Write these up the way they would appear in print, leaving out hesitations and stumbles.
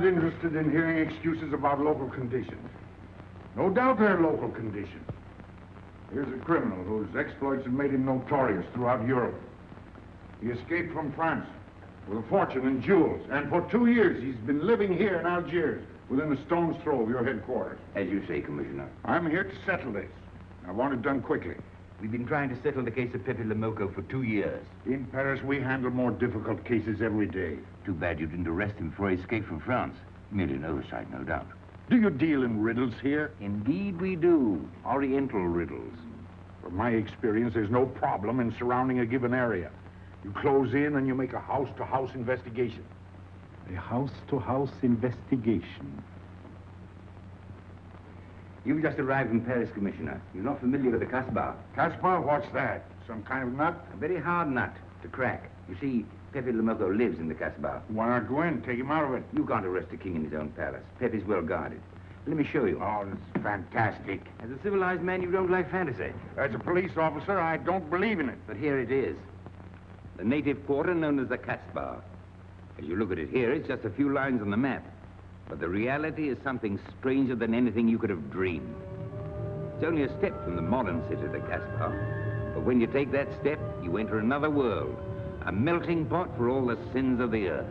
not interested in hearing excuses about local conditions. No doubt they're local conditions. Here's a criminal whose exploits have made him notorious throughout Europe. He escaped from France with a fortune in jewels, and for 2 years he's been living here in Algiers, within a stone's throw of your headquarters. As you say, Commissioner. I'm here to settle this. I want it done quickly. We've been trying to settle the case of Pépé le Moko for 2 years. In Paris, we handle more difficult cases every day. Too bad you didn't arrest him before he escaped from France. Merely an oversight, no doubt. Do you deal in riddles here? Indeed we do. Oriental riddles. From my experience, there's no problem in surrounding a given area. You close in and you make a house-to-house investigation. A house-to-house investigation. You've just arrived in Paris, Commissioner. You're not familiar with the Casbah. Casbah? What's that? Some kind of nut? A very hard nut to crack. You see, Pépé le Moko lives in the Casbah. Why not go in? Take him out of it. You can't arrest a king in his own palace. Pepe's well guarded. Let me show you. Oh, it's fantastic. As a civilized man, you don't like fantasy. As a police officer, I don't believe in it. But here it is. The native quarter known as the Casbah. As you look at it here, it's just a few lines on the map. But the reality is something stranger than anything you could have dreamed. It's only a step from the modern city, the Casbah. But when you take that step, you enter another world. A melting pot for all the sins of the earth.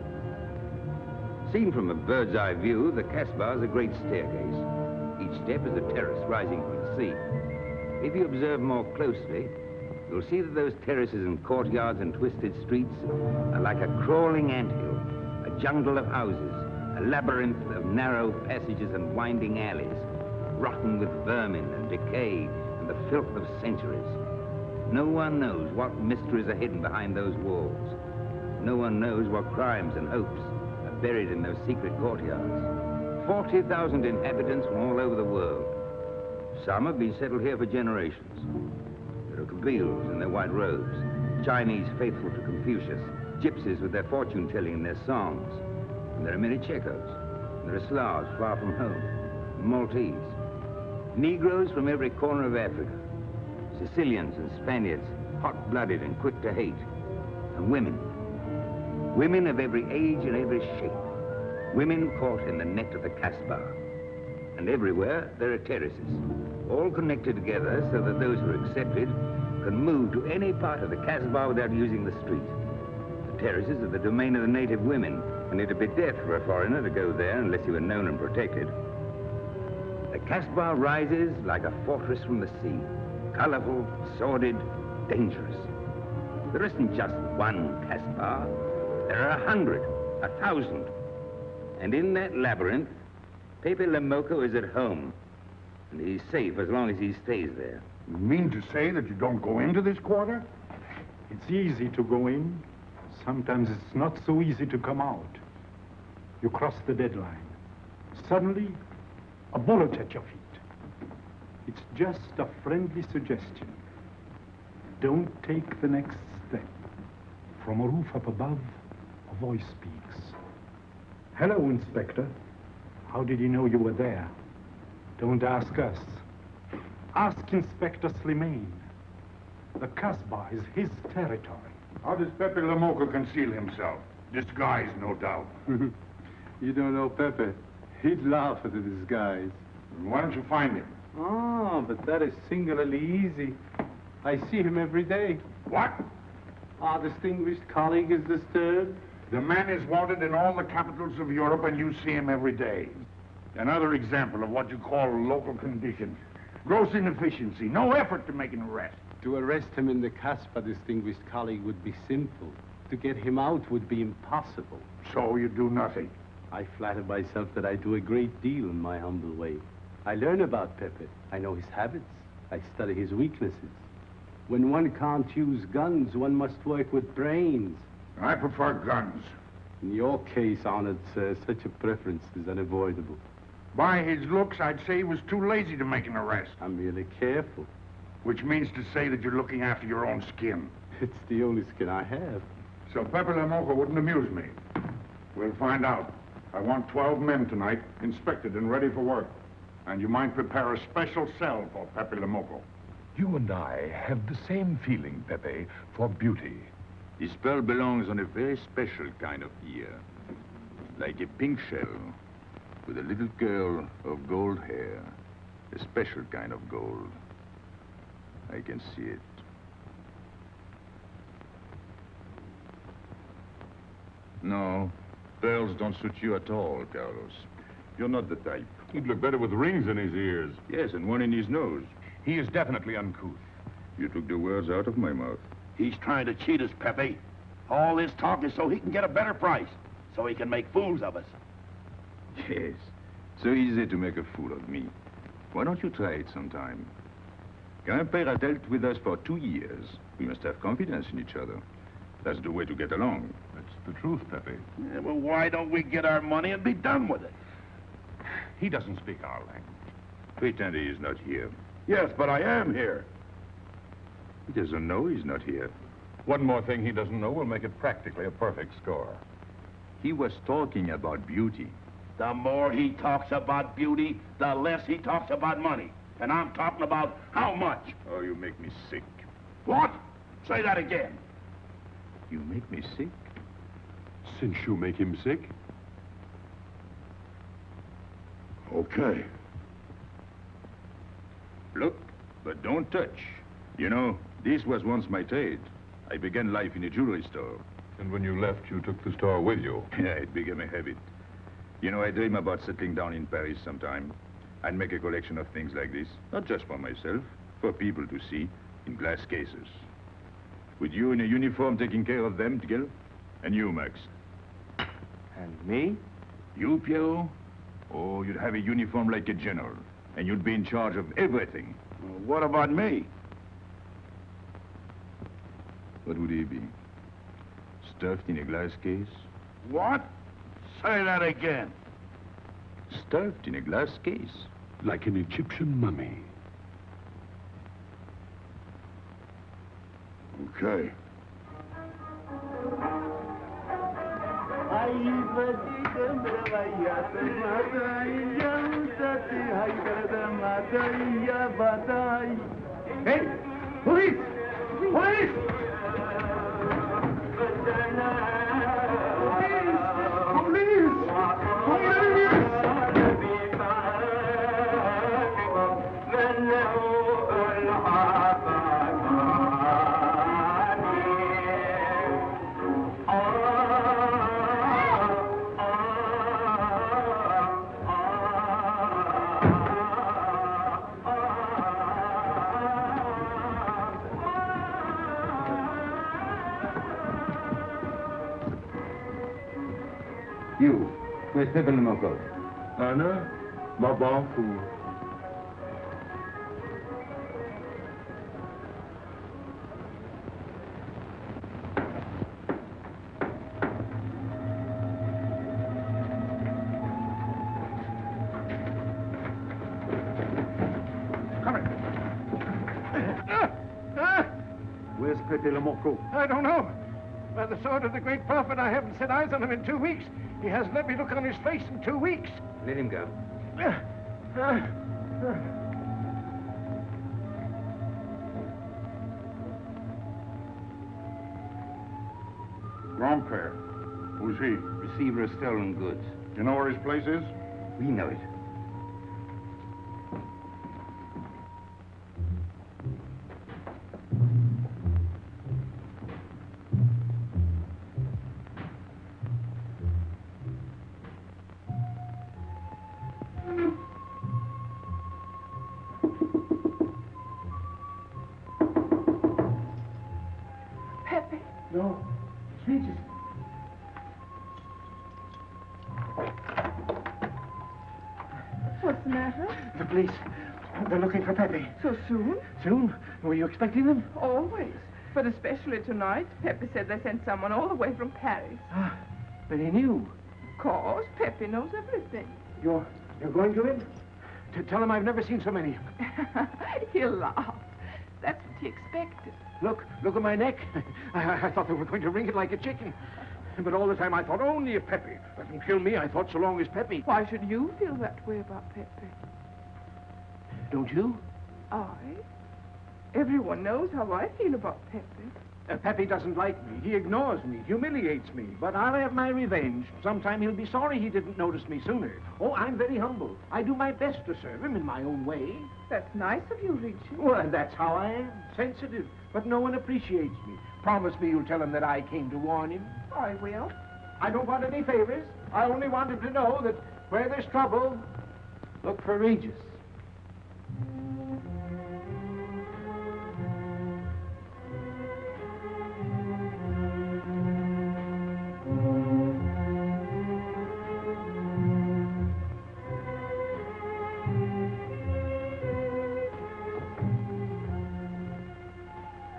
Seen from a bird's eye view, the Casbah is a great staircase. Each step is a terrace rising from the sea. If you observe more closely, you'll see that those terraces and courtyards and twisted streets are like a crawling anthill, a jungle of houses, a labyrinth of narrow passages and winding alleys, rotten with vermin and decay and the filth of centuries. No one knows what mysteries are hidden behind those walls. No one knows what crimes and hopes are buried in those secret courtyards. 40,000 inhabitants from all over the world. Some have been settled here for generations. There are Kabyles in their white robes, Chinese faithful to Confucius, gypsies with their fortune-telling and their songs. And there are many Checos. There are Slavs far from home, Maltese, Negroes from every corner of Africa, Sicilians and Spaniards, hot-blooded and quick to hate, and women. Women of every age and every shape. Women caught in the net of the Casbah. And everywhere there are terraces, all connected together so that those who are accepted can move to any part of the Casbah without using the street. The terraces are the domain of the native women, and it'd be death for a foreigner to go there unless he were known and protected. The Casbah rises like a fortress from the sea, colorful, sordid, dangerous. There isn't just one Casbah. There are 100, 1,000. And in that labyrinth, Pépé le Moko is at home, and he's safe as long as he stays there. You mean to say that you don't go into this quarter? It's easy to go in. Sometimes it's not so easy to come out. You cross the deadline. Suddenly, a bullet at your feet. It's just a friendly suggestion. Don't take the next step. From a roof up above, a voice speaks. Hello, Inspector. How did you know you were there? Don't ask us. Ask Inspector Slimane. The Casbah is his territory. How does Pépé le Moko conceal himself? Disguised, no doubt. You don't know Pepe. He'd laugh at the disguise. Why don't you find him? Oh, but that is singularly easy. I see him every day. What? Our distinguished colleague is disturbed. The man is wanted in all the capitals of Europe, and you see him every day. Another example of what you call local conditions. Gross inefficiency, no effort to make an arrest. To arrest him in the Casbah, distinguished colleague, would be simple. To get him out would be impossible. So you do nothing. I flatter myself that I do a great deal in my humble way. I learn about Pepe. I know his habits. I study his weaknesses. When one can't use guns, one must work with brains. I prefer guns. In your case, honored sir, such a preference is unavoidable. By his looks, I'd say he was too lazy to make an arrest. I'm merely careful. Which means to say that you're looking after your own skin. It's the only skin I have. So Pépé le Moko wouldn't amuse me. We'll find out. I want 12 men tonight, inspected and ready for work. And you might prepare a special cell for Pépé le Moko. You and I have the same feeling, Pepe, for beauty. This pearl belongs on a very special kind of ear. like a pink shell, with a little curl of gold hair, a special kind of gold. I can see it. No, pearls don't suit you at all, Carlos. You're not the type. He'd look better with rings in his ears. Yes, and one in his nose. He is definitely uncouth. You took the words out of my mouth. He's trying to cheat us, Pepe. All this talk is so he can get a better price, so he can make fools of us. Yes, so easy to make a fool of me. Why don't you try it sometime? Grandpère has dealt with us for 2 years. We must have confidence in each other. That's the way to get along. That's the truth, Pepe. Yeah, well, why don't we get our money and be done with it? He doesn't speak our language. Pretend he is not here. Yes, but I am here. He doesn't know he's not here. One more thing he doesn't know will make it practically a perfect score. He was talking about beauty. The more he talks about beauty, the less he talks about money. And I'm talking about how much. Oh, you make me sick. What? Say that again. You make me sick? Since you make him sick? Okay. Look, but don't touch. You know, this was once my trade. I began life in a jewelry store. And when you left, you took the store with you. Yeah, it became a habit. You know, I dream about settling down in Paris sometime. I'd make a collection of things like this, not just for myself, for people to see, in glass cases. With you in a uniform taking care of them, Miguel? And you, Max? And me? You, Piero? Oh, you'd have a uniform like a general, and you'd be in charge of everything. Well, what about me? What would he be? Stuffed in a glass case? What? Say that again. Stuffed in a glass case? Like an Egyptian mummy. Okay. Hey! Police! Police! You, where's Pepe le Moko? Anna, ma bonne fou. Where's Pepe le Moko? I don't know. By the sword of the great prophet, I haven't set eyes on him in 2 weeks. He hasn't let me look on his face in 2 weeks. Let him go. Grandpère. Who's he? Receiver of stolen goods. You know where his place is? We know it. No, Jesus. What's the matter? The police. They're looking for Pepe. So soon? Soon? Were you expecting them? Always. But especially tonight. Pepe said they sent someone all the way from Paris. Ah, but he knew. Of course, Pepe knows everything. You're going to him? To tell him I've never seen so many. He'll laugh. That's what he expected. Look at my neck. I thought they were going to wring it like a chicken. But all the time I thought only if Pepe doesn't kill me, I thought so long as Pepe. Why should you feel that way about Pepe? Don't you? I? Everyone knows how I feel about Pepe. Pepe doesn't like me. He ignores me, humiliates me. But I'll have my revenge. Sometime he'll be sorry he didn't notice me sooner. Oh, I'm very humble. I do my best to serve him in my own way. That's nice of you, Richie. Well, that's how I am. Sensitive. But no one appreciates me. Promise me you'll tell him that I came to warn him. I will. I don't want any favors. I only want him to know that where there's trouble, look for Regis.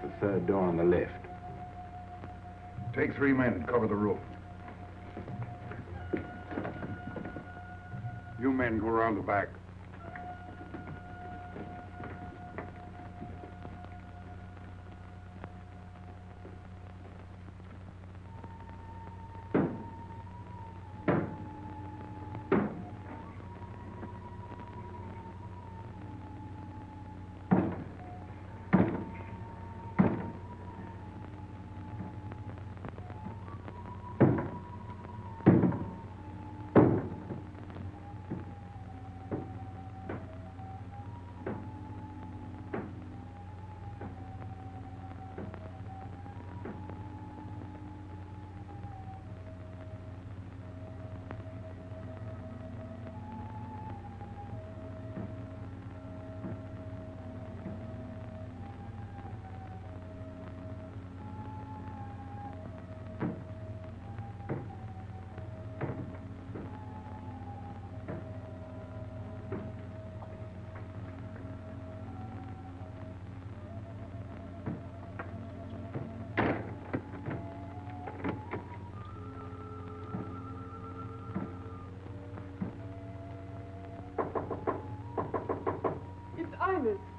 The third door on the left. Take 3 men and cover the roof. You men go around the back.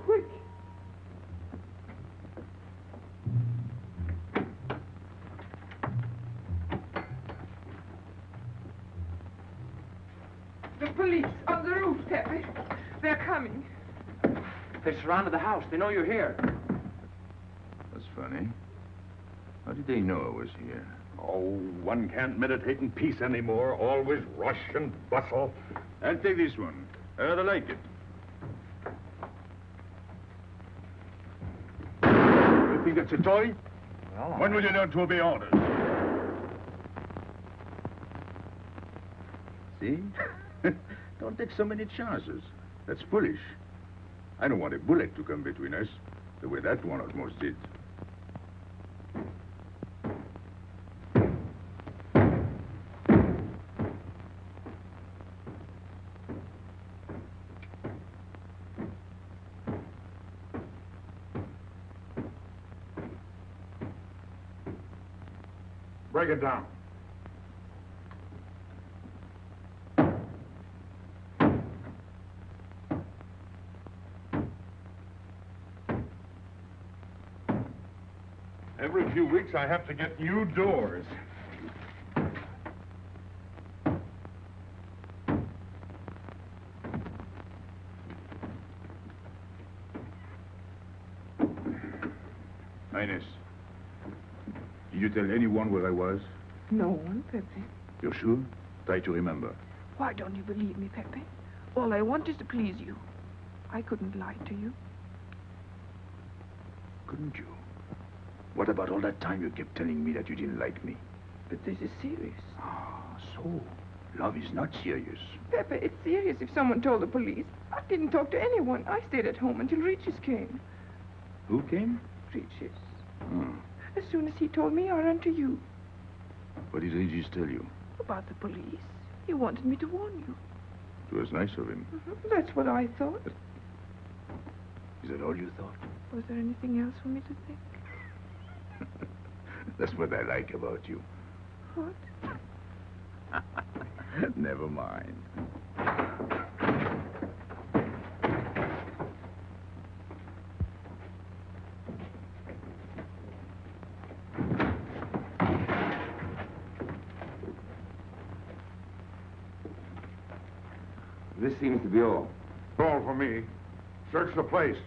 Quick. The police on the roof, Pepe. They're coming. They surrounded the house. They know you're here. That's funny. How did they know I was here? Oh, one can't meditate in peace anymore. Always rush and bustle. I'll take this one. I rather like it. You think it's a toy? Well, When will you learn to obey orders? See? Don't take so many chances. That's foolish. I don't want a bullet to come between us, the way that one almost did. Break it down. Every few weeks I have to get new doors. Highness, did you tell anyone where I was? No one, Pepe. You're sure? Try to remember. Why don't you believe me, Pepe? All I want is to please you. I couldn't lie to you. Couldn't you? What about all that time you kept telling me that you didn't like me? But this is serious. Ah, so love is not serious. Pepe, it's serious if someone told the police. I didn't talk to anyone. I stayed at home until Regis came. Who came? Regis. Hmm. As soon as he told me, I ran to you. What did Regis tell you? About the police. He wanted me to warn you. It was nice of him. That's what I thought. Is that all you thought? Was there anything else for me to think? That's what I like about you. What? Never mind. This seems to be all. All for me. Search the place.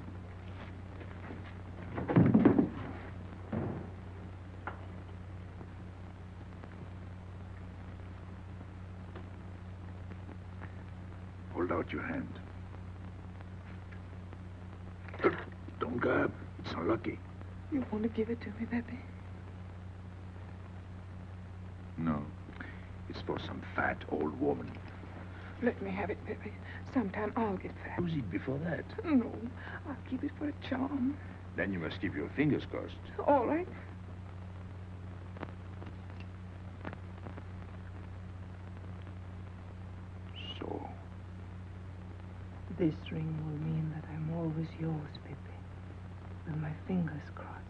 out your hand. Don't grab. It's unlucky. You want to give it to me, Pepe? No. It's for some fat old woman. Let me have it, Pepe. Sometime I'll get fat. Use it before that. No, I'll keep it for a charm. Then you must keep your fingers crossed. All right. So. This ring will mean that I'm always yours, Pepe. With my fingers crossed.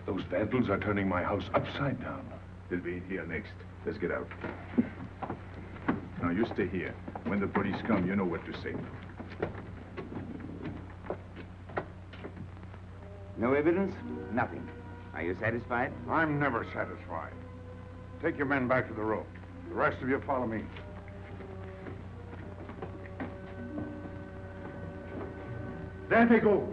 Those vandals are turning my house upside down. They'll be in here next. Let's get out. Now, you stay here. When the police come, you know what to say. No evidence? Nothing. Are you satisfied? I'm never satisfied. Take your men back to the road. The rest of you follow me. There they go.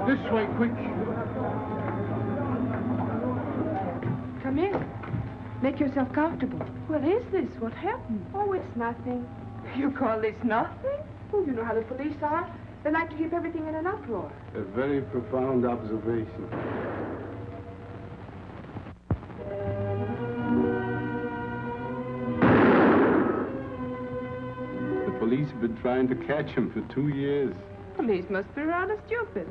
This way, quick. Come in. Make yourself comfortable. What is this? What happened? Oh, it's nothing. You call this nothing? Oh, you know how the police are. They like to keep everything in an uproar. A very profound observation. The police have been trying to catch him for 2 years. Police must be rather stupid.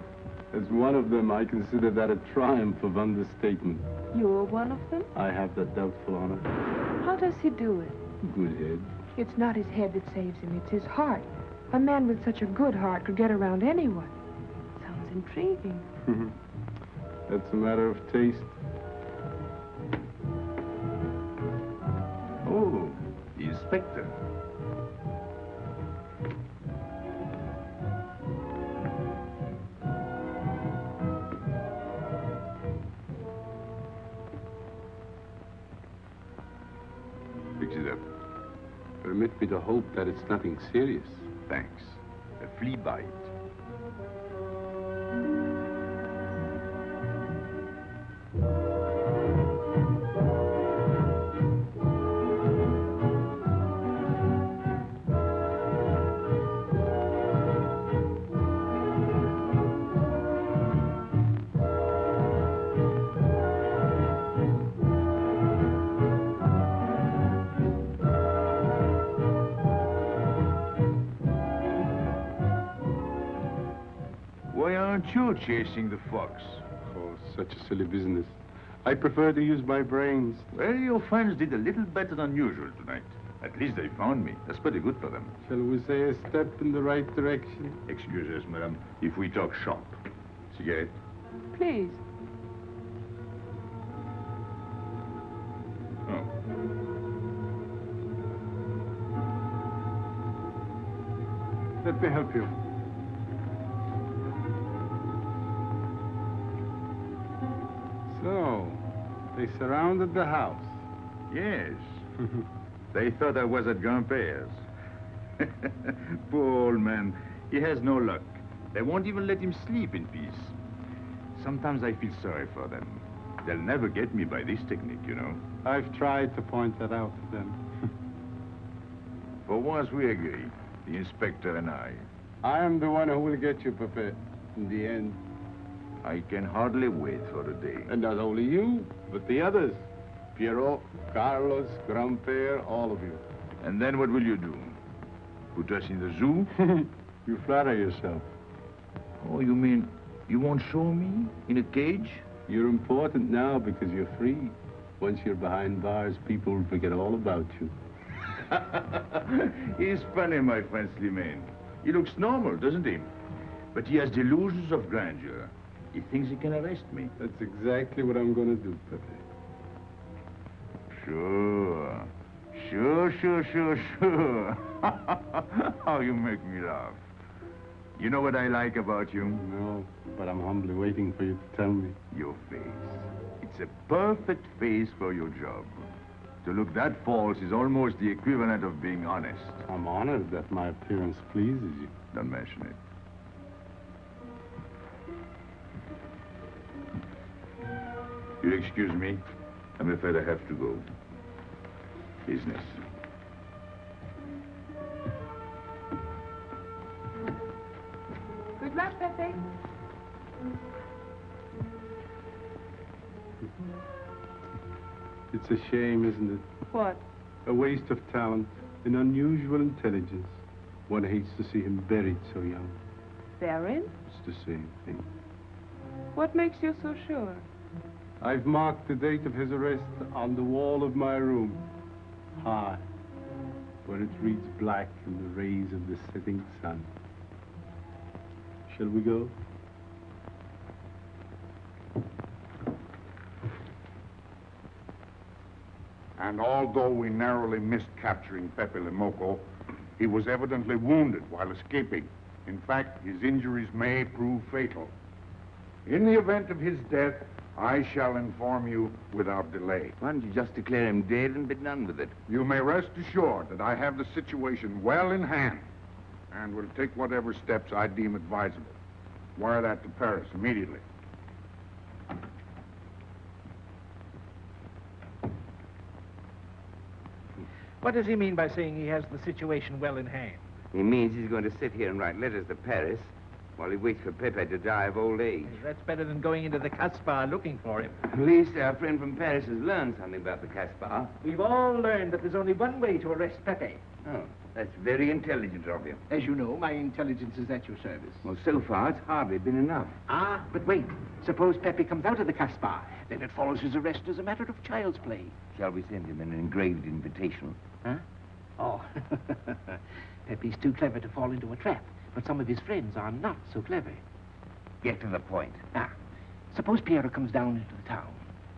As one of them, I consider that a triumph of understatement. You're one of them? I have that doubtful honor. How does he do it? Good head. It's not his head that saves him, it's his heart. A man with such a good heart could get around anyone. Sounds intriguing. That's a matter of taste. Oh, the inspector. Fix it up. Permit me to hope that it's nothing serious. Thanks. A flea bite. Why aren't you chasing the fox? Oh, such a silly business. I prefer to use my brains. Well, your friends did a little better than usual tonight. At least they found me. That's pretty good for them. Shall we say a step in the right direction? Excuse us, madam, if we talk shop. Cigarette? Please. Oh. Let me help you. So, they surrounded the house. Yes. They thought I was at Grandpère's. Poor old man. He has no luck. They won't even let him sleep in peace. Sometimes I feel sorry for them. They'll never get me by this technique, you know. I've tried to point that out to them. For once we agree, the inspector and I. I am the one who will get you, Pepe, in the end. I can hardly wait for the day. And not only you, but the others. Piero, Carlos, Grandpere, all of you. And then what will you do? Put us in the zoo? You flatter yourself. Oh, you mean you won't show me in a cage? You're important now because you're free. Once you're behind bars, people will forget all about you. He's funny, my friend Slimane. He looks normal, doesn't he? But he has delusions of grandeur. He thinks he can arrest me. That's exactly what I'm going to do, Pepe. Sure. Sure. How you make me laugh. You know what I like about you? No, but I'm humbly waiting for you to tell me. Your face. It's a perfect face for your job. To look that false is almost the equivalent of being honest. I'm honored that my appearance pleases you. Don't mention it. You'll excuse me. I'm afraid I have to go. Business. Good luck, Pepe. It's a shame, isn't it? What? A waste of talent, an unusual intelligence. One hates to see him buried so young. Therein? It's the same thing. What makes you so sure? I've marked the date of his arrest on the wall of my room. High, where it reads black in the rays of the setting sun. Shall we go? And although we narrowly missed capturing Pépé le Moko, he was evidently wounded while escaping. In fact, his injuries may prove fatal. In the event of his death, I shall inform you without delay. Why don't you just declare him dead and be done with it? You may rest assured that I have the situation well in hand and will take whatever steps I deem advisable. Wire that to Paris immediately. What does he mean by saying he has the situation well in hand? He means he's going to sit here and write letters to Paris while he waits for Pepe to die of old age. That's better than going into the Casbah looking for him. At least our friend from Paris has learned something about the Casbah. We've all learned that there's only one way to arrest Pepe. Oh, that's very intelligent of you. As you know, my intelligence is at your service. Well, so far, it's hardly been enough. Ah, but wait. Suppose Pepe comes out of the Casbah. Then it follows his arrest as a matter of child's play. Shall we send him an engraved invitation? Huh? Oh, Pepe's too clever to fall into a trap, but some of his friends are not so clever. Get to the point. Ah, suppose Piero comes down into the town.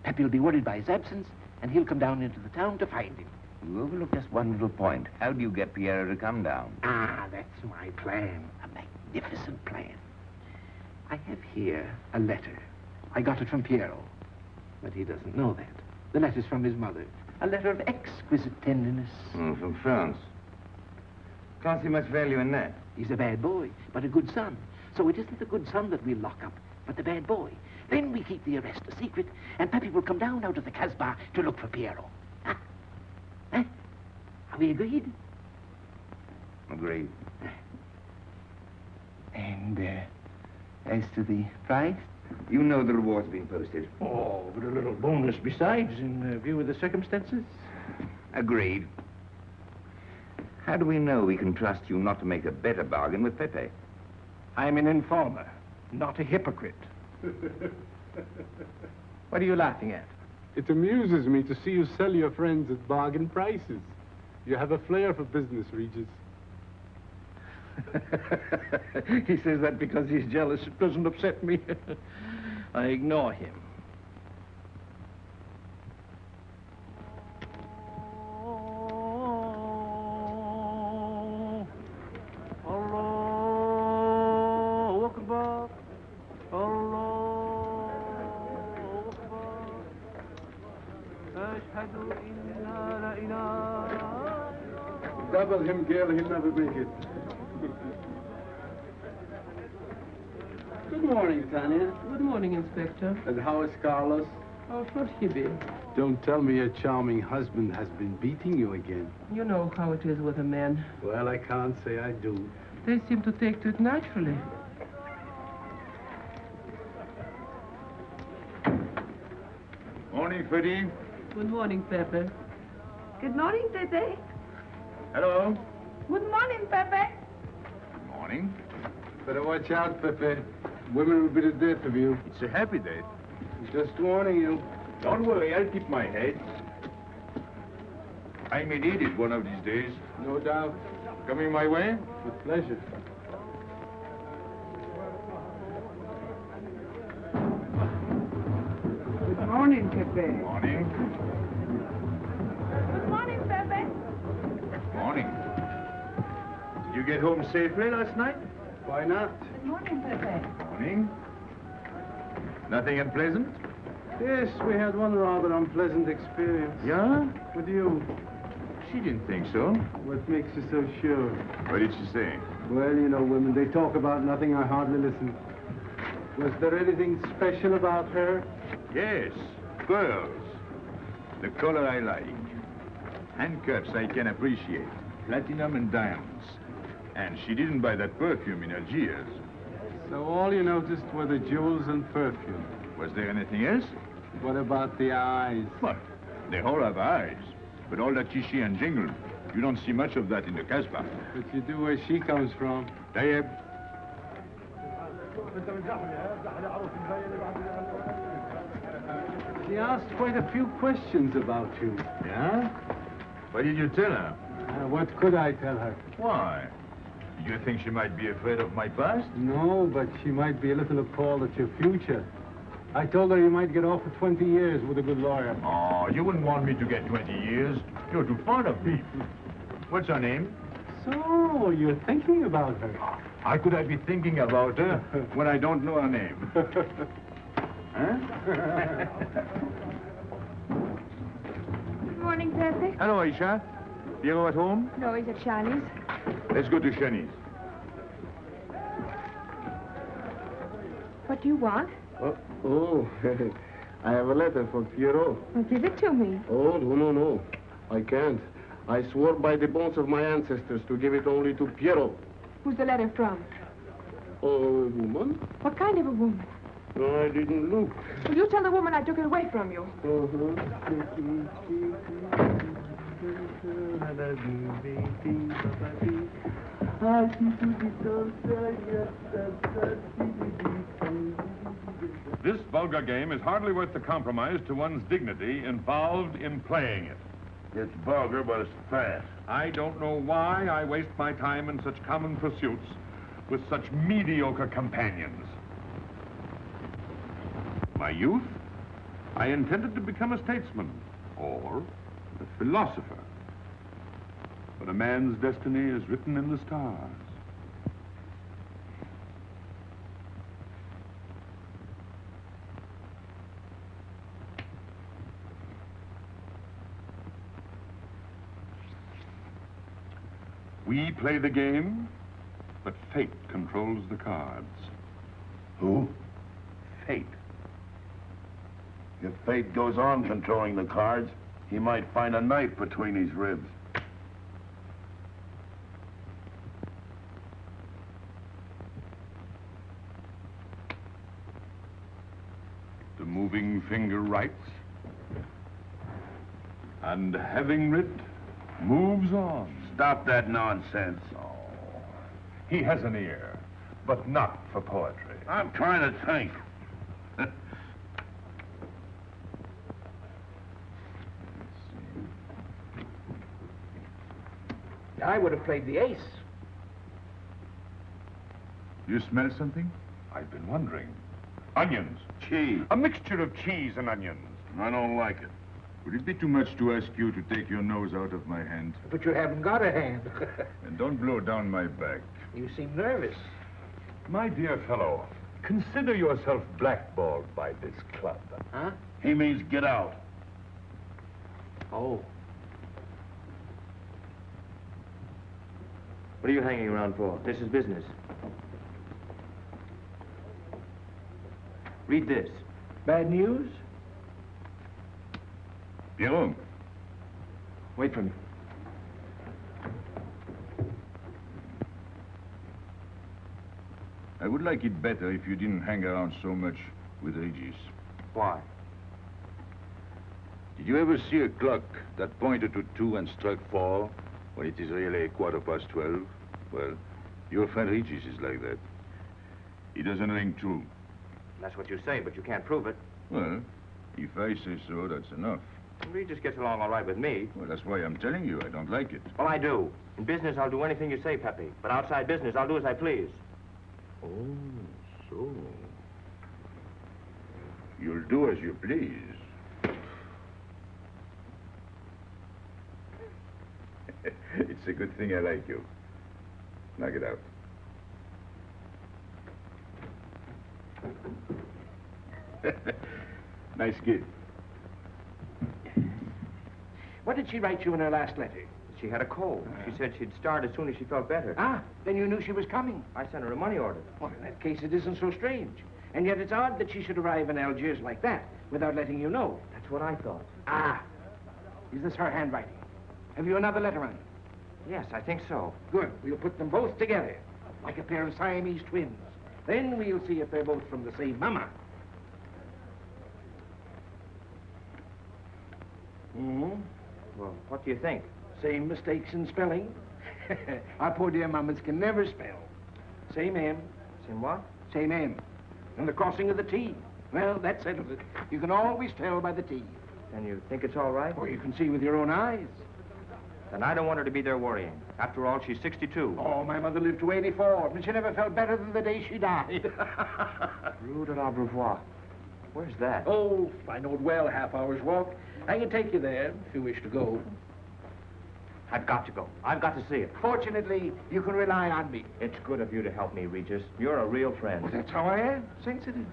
Pepe will be worried by his absence, and he'll come down into the town to find him. You overlook just one little point. How do you get Piero to come down? Ah, that's my plan. A magnificent plan. I have here a letter. I got it from Piero, but he doesn't know that. The letter's from his mother. A letter of exquisite tenderness. From France. Can't see much value in that. He's a bad boy, but a good son. So it isn't the good son that we'll lock up, but the bad boy. Then we keep the arrest a secret, and Pepe will come down out of the Casbah to look for Piero. Huh? Huh? Are we agreed? Agreed. And, as to the price? You know the reward's been posted. Oh, but a little bonus besides, in view of the circumstances. Agreed. How do we know we can trust you not to make a better bargain with Pepe? I'm an informer, not a hypocrite. What are you laughing at? It amuses me to see you sell your friends at bargain prices. You have a flair for business, Regis. He says that because he's jealous. It doesn't upset me. I ignore him. Double him, girl, he'll never make it. Good morning, Tanya. Good morning, Inspector. And how is Carlos? Oh, should he be? Don't tell me your charming husband has been beating you again. You know how it is with a man. Well, I can't say I do. They seem to take to it naturally. Morning, Freddy. Good morning, Pepe. Good morning, Pepe. Hello. Good morning, Pepe. Morning. Better watch out, Pepe. Women will be the death of you. It's a happy day. Just warning you. Don't worry, I'll keep my head. I may need it one of these days. No doubt. Coming my way? With pleasure. Good morning, Pepe. Morning. Good morning, Pepe. Morning. Did you get home safely last night? Why not? Good morning, Pepe. Morning. Nothing unpleasant? Yes, we had one rather unpleasant experience. Yeah? With you. She didn't think so. What makes you so sure? What did she say? Well, you know, women, they talk about nothing. I hardly listen. Was there anything special about her? Yes, pearls. The color I like. Handcuffs I can appreciate. Platinum and diamonds. And she didn't buy that perfume in Algiers. So all you noticed were the jewels and perfume. Was there anything else? What about the eyes? What? They all have eyes. But all that chichi and jingle, you don't see much of that in the Casbah. But you do where she comes from. Tayyib. She asked quite a few questions about you. Yeah? What did you tell her? What could I tell her? Why? Do you think she might be afraid of my past? No, but she might be a little appalled at your future. I told her you might get off for 20 years with a good lawyer. Oh, you wouldn't want me to get 20 years. You're too fond of me. What's her name? So, you're thinking about her. How could I be thinking about her when I don't know her name? Huh? Good morning, Pepe. Hello, Aisha. Piero at home? No, he's at Shani's. Let's go to Shani's. What do you want? Oh, I have a letter for Pierrot. Well, give it to me. Oh, no. I can't. I swore by the bones of my ancestors to give it only to Pierrot. Who's the letter from? Oh, a woman? What kind of a woman? No, I didn't look. Will you tell the woman I took it away from you? This vulgar game is hardly worth the compromise to one's dignity involved in playing it. It's vulgar, but it's fast. I don't know why I waste my time in such common pursuits with such mediocre companions. My youth, I intended to become a statesman or a philosopher. But a man's destiny is written in the stars. We play the game, but fate controls the cards. Who? Fate. If fate goes on controlling the cards, he might find a knife between his ribs. The moving finger writes, and having writ, moves on. Stop that nonsense. Oh, he has an ear, but not for poetry. I'm trying to think. I would have played the ace. You smell something? I've been wondering. Onions. Cheese. A mixture of cheese and onions. I don't like it. Would it be too much to ask you to take your nose out of my hand? But you haven't got a hand. And don't blow down my back. You seem nervous. My dear fellow, consider yourself blackballed by this club. Huh? He means get out. Oh. What are you hanging around for? This is business. Read this. Bad news? Pierrot. Wait for me. I would like it better if you didn't hang around so much with Regis. Why? Did you ever see a clock that pointed to 2 and struck 4 when it is really 12:15? Well, your friend Regis is like that. He doesn't ring true. That's what you say, but you can't prove it. Well, if I say so, that's enough. Regis gets along all right with me. Well, that's why I'm telling you I don't like it. Well, I do. In business, I'll do anything you say, Pepe. But outside business, I'll do as I please. Oh, so. You'll do as you please. It's a good thing I like you. Knock it out. Nice kid. What did she write you in her last letter? She had a cold. She said she'd start as soon as she felt better. Ah, then you knew she was coming. I sent her a money order. Well, in that case, it isn't so strange. And yet it's odd that she should arrive in Algiers like that, without letting you know. That's what I thought. Ah, is this her handwriting? Have you another letter on it? Yes, I think so. Good. We'll put them both together, like a pair of Siamese twins. Then we'll see if they're both from the same mama. Hmm? Well, what do you think? Same mistakes in spelling. Our poor dear mamas can never spell. Same M. Same what? Same M. And the crossing of the T. Well, that settles it. You can always tell by the T. And you think it's all right? Or you can see with your own eyes. Then I don't want her to be there worrying. After all, she's 62. Oh, my mother lived to 84, and she never felt better than the day she died. Rue de l'Abreuvoir. Where's that? Oh, I know it well, half hour's walk. I can take you there if you wish to go. I've got to go. I've got to see it. Fortunately, you can rely on me. It's good of you to help me, Regis. You're a real friend. Well, that's how I am. Sensitive.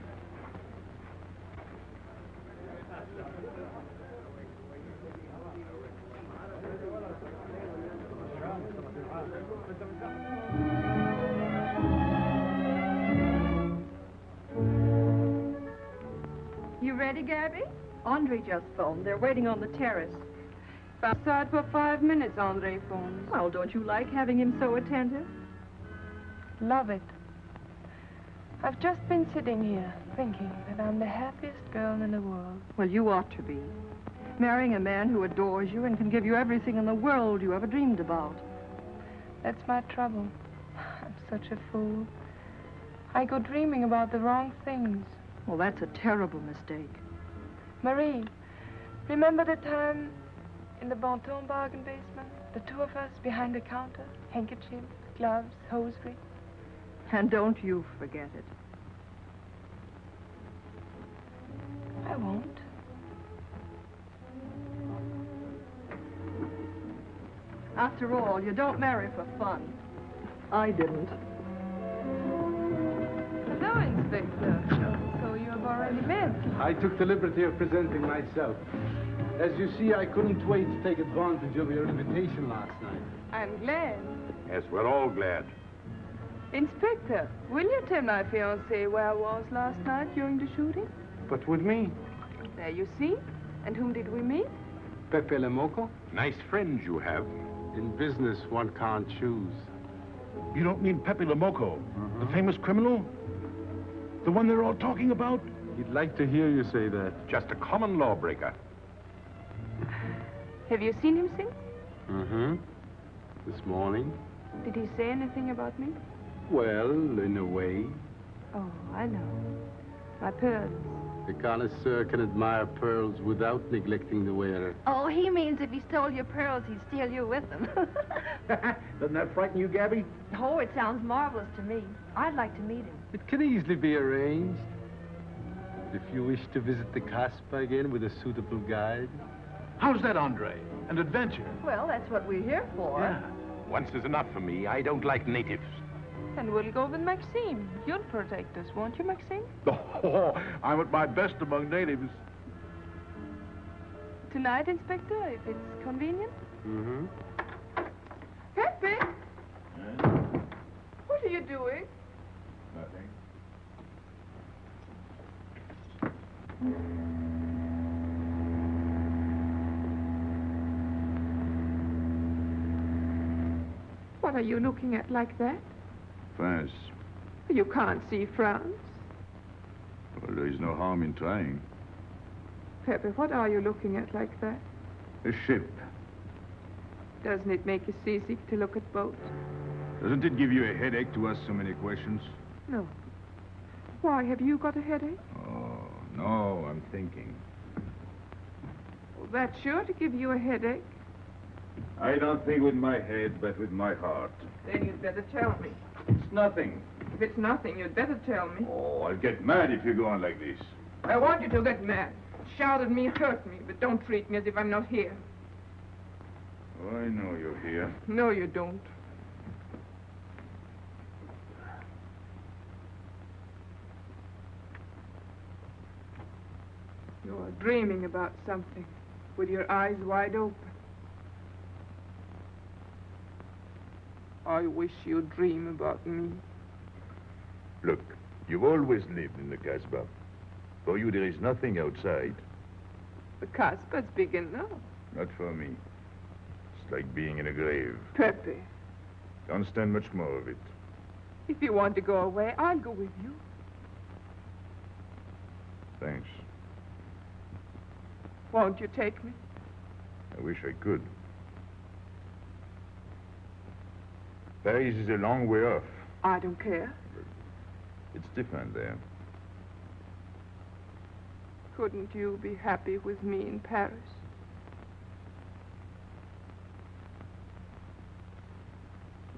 You ready, Gabby? Andre just phoned. They're waiting on the terrace. Outside for 5 minutes, Andre phoned. Well, don't you like having him so attentive? Love it. I've just been sitting here thinking that I'm the happiest girl in the world. Well, you ought to be. Marrying a man who adores you and can give you everything in the world you ever dreamed about. That's my trouble. I'm such a fool. I go dreaming about the wrong things. Well, that's a terrible mistake. Marie, remember the time in the Bonton bargain basement? The two of us behind the counter, handkerchiefs, gloves, hosiery. And don't you forget it. I won't. After all, you don't marry for fun. I didn't. Hello, Inspector. So you have already met. I took the liberty of presenting myself. As you see, I couldn't wait to take advantage of your invitation last night. I'm glad. Yes, we're all glad. Inspector, will you tell my fiancé where I was last night during the shooting? But with me? There you see. And whom did we meet? Pepe le Moko? Nice friends you have. In business, one can't choose. You don't mean Pépé le Moko, the famous criminal? The one they're all talking about? He'd like to hear you say that. Just a common lawbreaker. Have you seen him since? Mm-hmm. This morning? Did he say anything about me? Well, in a way. Oh, I know. My pearls. The connoisseur can admire pearls without neglecting the wearer. Oh, he means if he stole your pearls, he'd steal you with them. Doesn't that frighten you, Gabby? Oh, it sounds marvelous to me. I'd like to meet him. It can easily be arranged. If you wish to visit the Casbah again with a suitable guide. How's that, Andre? An adventure? Well, that's what we're here for. Yeah. Once is enough for me. I don't like natives. And we'll go with Maxime. You'll protect us, won't you, Maxime? Oh, I'm at my best among natives. Tonight, Inspector, if it's convenient? Mm-hmm. Pepe! What are you doing? Nothing. What are you looking at like that? France. You can't see France. Well, there is no harm in trying. Pepe, what are you looking at like that? A ship. Doesn't it make you seasick to look at boats? Doesn't it give you a headache to ask so many questions? No. Why, have you got a headache? Oh, no, I'm thinking. Well, that's sure to give you a headache. I don't think with my head, but with my heart. Then you'd better tell me. It's nothing. If it's nothing, you'd better tell me. Oh, I'll get mad if you go on like this. I want you to get mad. Shout at me, hurt me, but don't treat me as if I'm not here. Oh, I know you're here. No, you don't. You're dreaming about something with your eyes wide open. I wish you'd dream about me. Look, you've always lived in the Casbah. For you, there is nothing outside. The Casbah's big enough. Not for me. It's like being in a grave. Pepe, Don't stand much more of it. if you want to go away, I'll go with you. Thanks. Won't you take me? I wish I could. Paris is a long way off. I don't care. It's different there. Couldn't you be happy with me in Paris?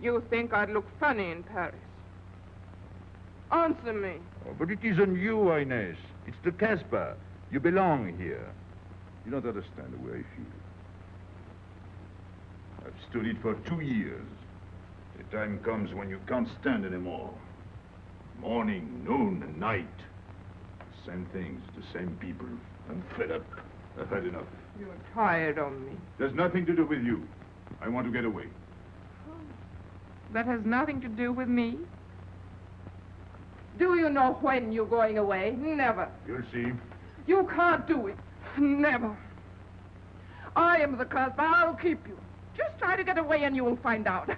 You think I'd look funny in Paris? Answer me. Oh, but it isn't you, Inez. It's the Casbah. You belong here. You don't understand the way I feel. I've stood it for 2 years. The time comes when you can't stand anymore. Morning, noon, and night. Same things, the same people. I'm fed up. I've had enough. You're tired of me. There's nothing to do with you. I want to get away. That has nothing to do with me. Do you know when you're going away? Never. You'll see. You can't do it. Never. I am the Casbah. I'll keep you. Just try to get away and you'll find out.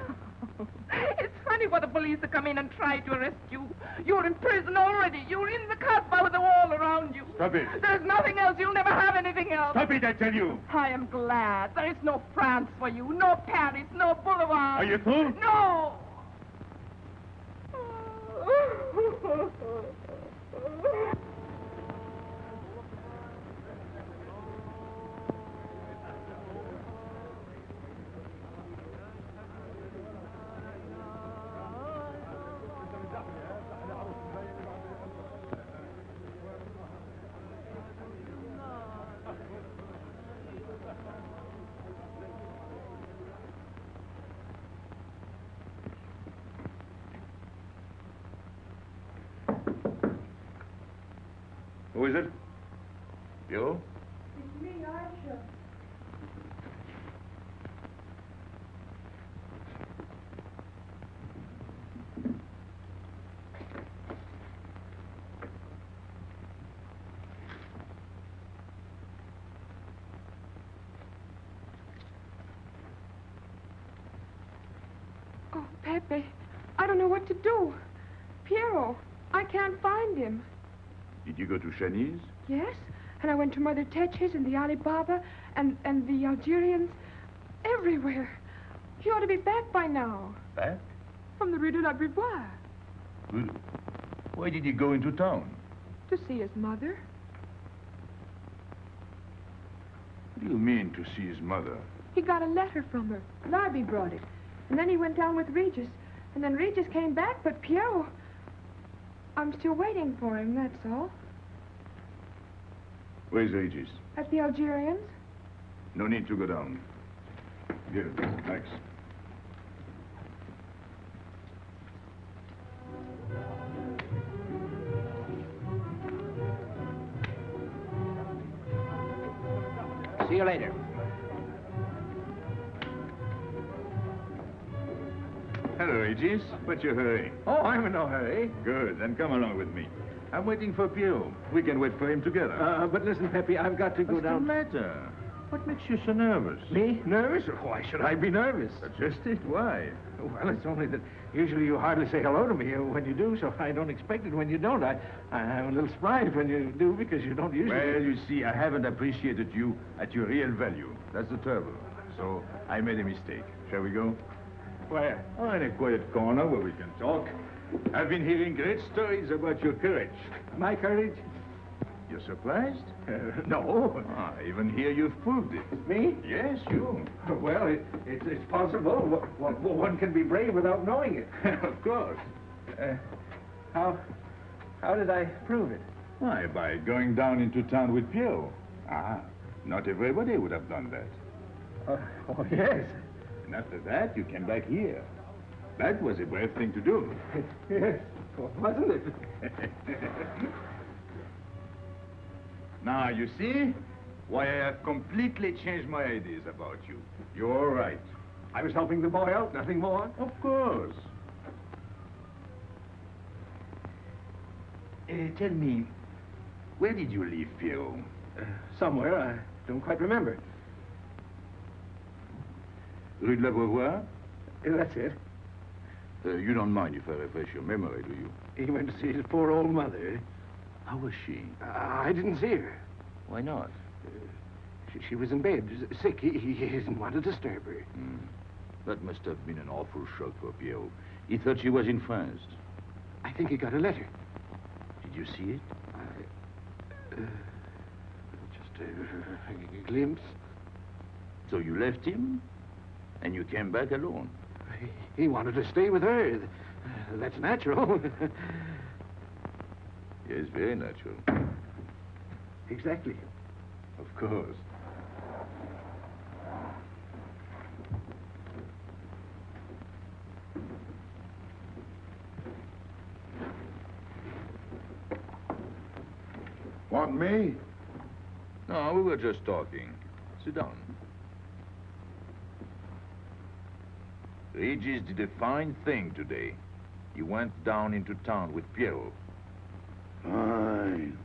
It's funny for the police to come in and try to arrest you. You're in prison already. You're in the Casbah with a wall around you. Stop it. There's nothing else. You'll never have anything else. Stop it, I tell you. I am glad. There is no France for you. No Paris. No Boulevard. Are you through? No. Who is it? You? It's me, Aisha. Oh, Pepe, I don't know what to do. Piero, I can't find him. Did you go to Shani's? Yes, and I went to Mother Tetch's and the Alibaba and the Algerians. Everywhere. He ought to be back by now. Back? From the Rue de la Brivoire. Good. Why did he go into town? To see his mother. What do you mean, to see his mother? He got a letter from her. Larby brought it. And then he went down with Regis. And then Regis came back, but Piero... I'm still waiting for him, that's all. Where's Regis? At the Algerians? No need to go down. Here, thanks. See you later. Hello, Regis. What's your hurry? Oh, I'm in no hurry. Good, then come along with me. I'm waiting for Piero. We can wait for him together. But listen, Pepe, I've got to go What's down. the matter? What makes you so nervous? Me? Nervous? Why should I be nervous? Just it. Why? Well, it's only that usually you hardly say hello to me when you do, so I don't expect it when you don't. I'm a little surprised when you do because you don't usually... Well, you see, I haven't appreciated you at your real value. That's the trouble. So I made a mistake. Shall we go? Where? Oh, in a quiet corner where we can talk. I've been hearing great stories about your courage. My courage? You're surprised? No. Ah, even here you've proved it. Me? Yes, you. Well, it's possible. One can be brave without knowing it. Of course. How did I prove it? Why, by going down into town with Pierrot. Ah, not everybody would have done that. Oh, yes. And after that, you came back here. That was a brave thing to do. Yes, wasn't it? Now, you see why I have completely changed my ideas about you. You're all right. I was helping the boy out, nothing more. Of course. Tell me, where did you leave Pierrot? Somewhere, I don't quite remember. Rue de l'Abreuvoir? That's it. You don't mind if I refresh your memory, do you? He went to see his poor old mother. How was she? I didn't see her. Why not? She was in bed, sick. He didn't want to disturb her. That must have been an awful shock for Pierrot. He thought she was in France. I think he got a letter. Did you see it? Just a glimpse. So you left him, and you came back alone? He wanted to stay with her. That's natural. Yes, very natural. Exactly. Of course. Want me? No, we were just talking. Sit down. Regis did a fine thing today. He went down into town with Pierrot. Fine.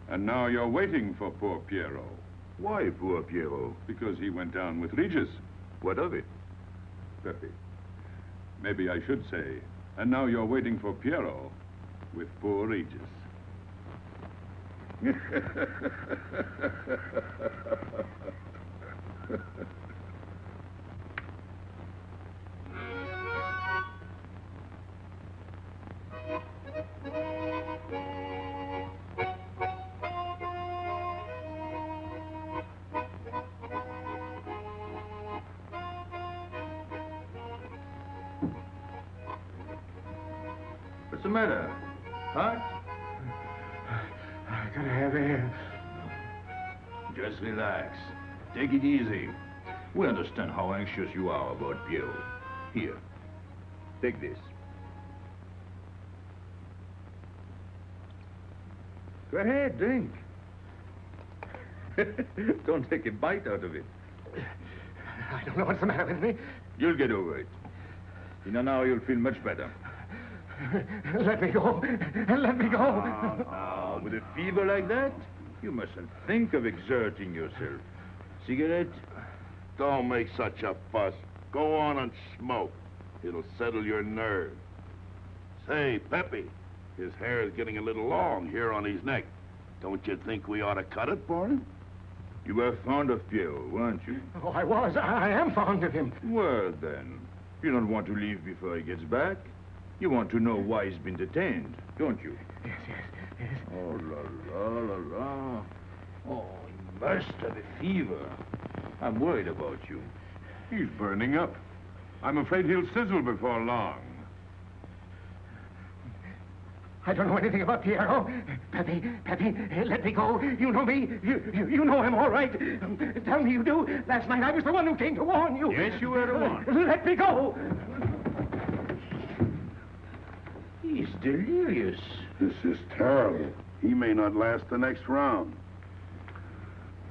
And now you're waiting for poor Pierrot. Why poor Pierrot? Because he went down with Regis. What of it? Pepe. Maybe I should say, and now you're waiting for Pierrot with poor Regis. What's the matter? Hot? I gotta have air. Just relax. Take it easy. We understand how anxious you are about Pierrot. Here, take this. Go ahead, drink. Don't take a bite out of it. I don't know what's the matter with me. You'll get over it. In an hour, you'll feel much better. Let me go. Let me go. Oh, with a fever like that, you mustn't think of exerting yourself. Cigarette? Don't make such a fuss. Go on and smoke. It'll settle your nerves. Say, Pepe, his hair is getting a little long here on his neck. Don't you think we ought to cut it for him? You were fond of Pierrot, weren't you? Oh, I was. I am fond of him. Well, then, you don't want to leave before he gets back. You want to know why he's been detained, don't you? Yes. Oh, la. Oh, he must have a fever. I'm worried about you. He's burning up. I'm afraid he'll sizzle before long. I don't know anything about Pierrot. Pepe, let me go. You know me. You know him all right. Tell me you do. Last night I was the one who came to warn you. Yes, you were the one. Let me go. He's delirious. This is terrible. He may not last the next round.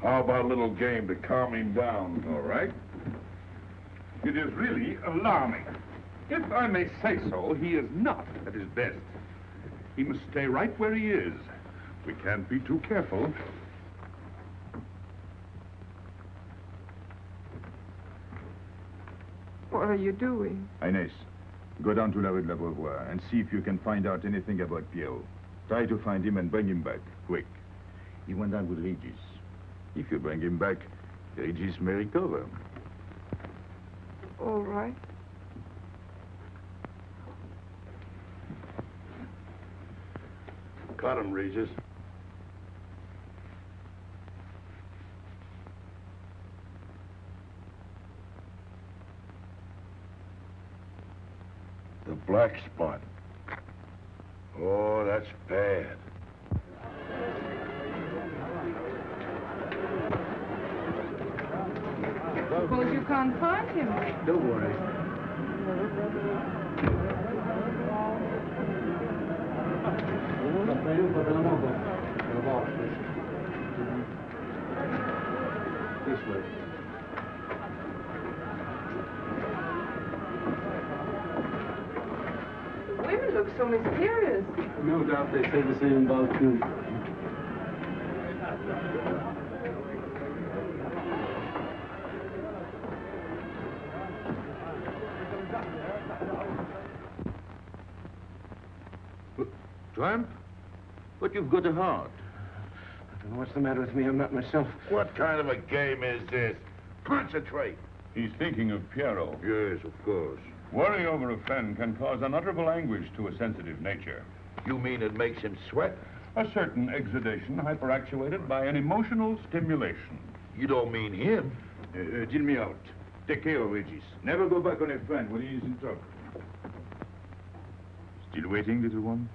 How about a little game to calm him down? All right. It is really alarming. If I may say so, he is not at his best. He must stay right where he is. We can't be too careful. you doing? Inés, go down to La Rue de la Beauvoir and see if you can find out anything about Pierrot. Try to find him and bring him back, quick. He went down with Regis. If you bring him back, Regis may recover. All right. Cut him, Regis. The black spot. Oh, that's bad. Suppose you can't find him. Don't worry. This way. The women look so mysterious. No doubt they say the same about you. Tramp? But you've got a heart. I don't know what's the matter with me. I'm not myself. What kind of a game is this? Concentrate. He's thinking of Pierrot. Yes, of course. Worry over a friend can cause unutterable anguish to a sensitive nature. You mean it makes him sweat? A certain exudation hyperactuated by an emotional stimulation. You don't mean him? Deal me out. Take care of Regis. Never go back on a friend when he is in trouble. Still waiting, little one?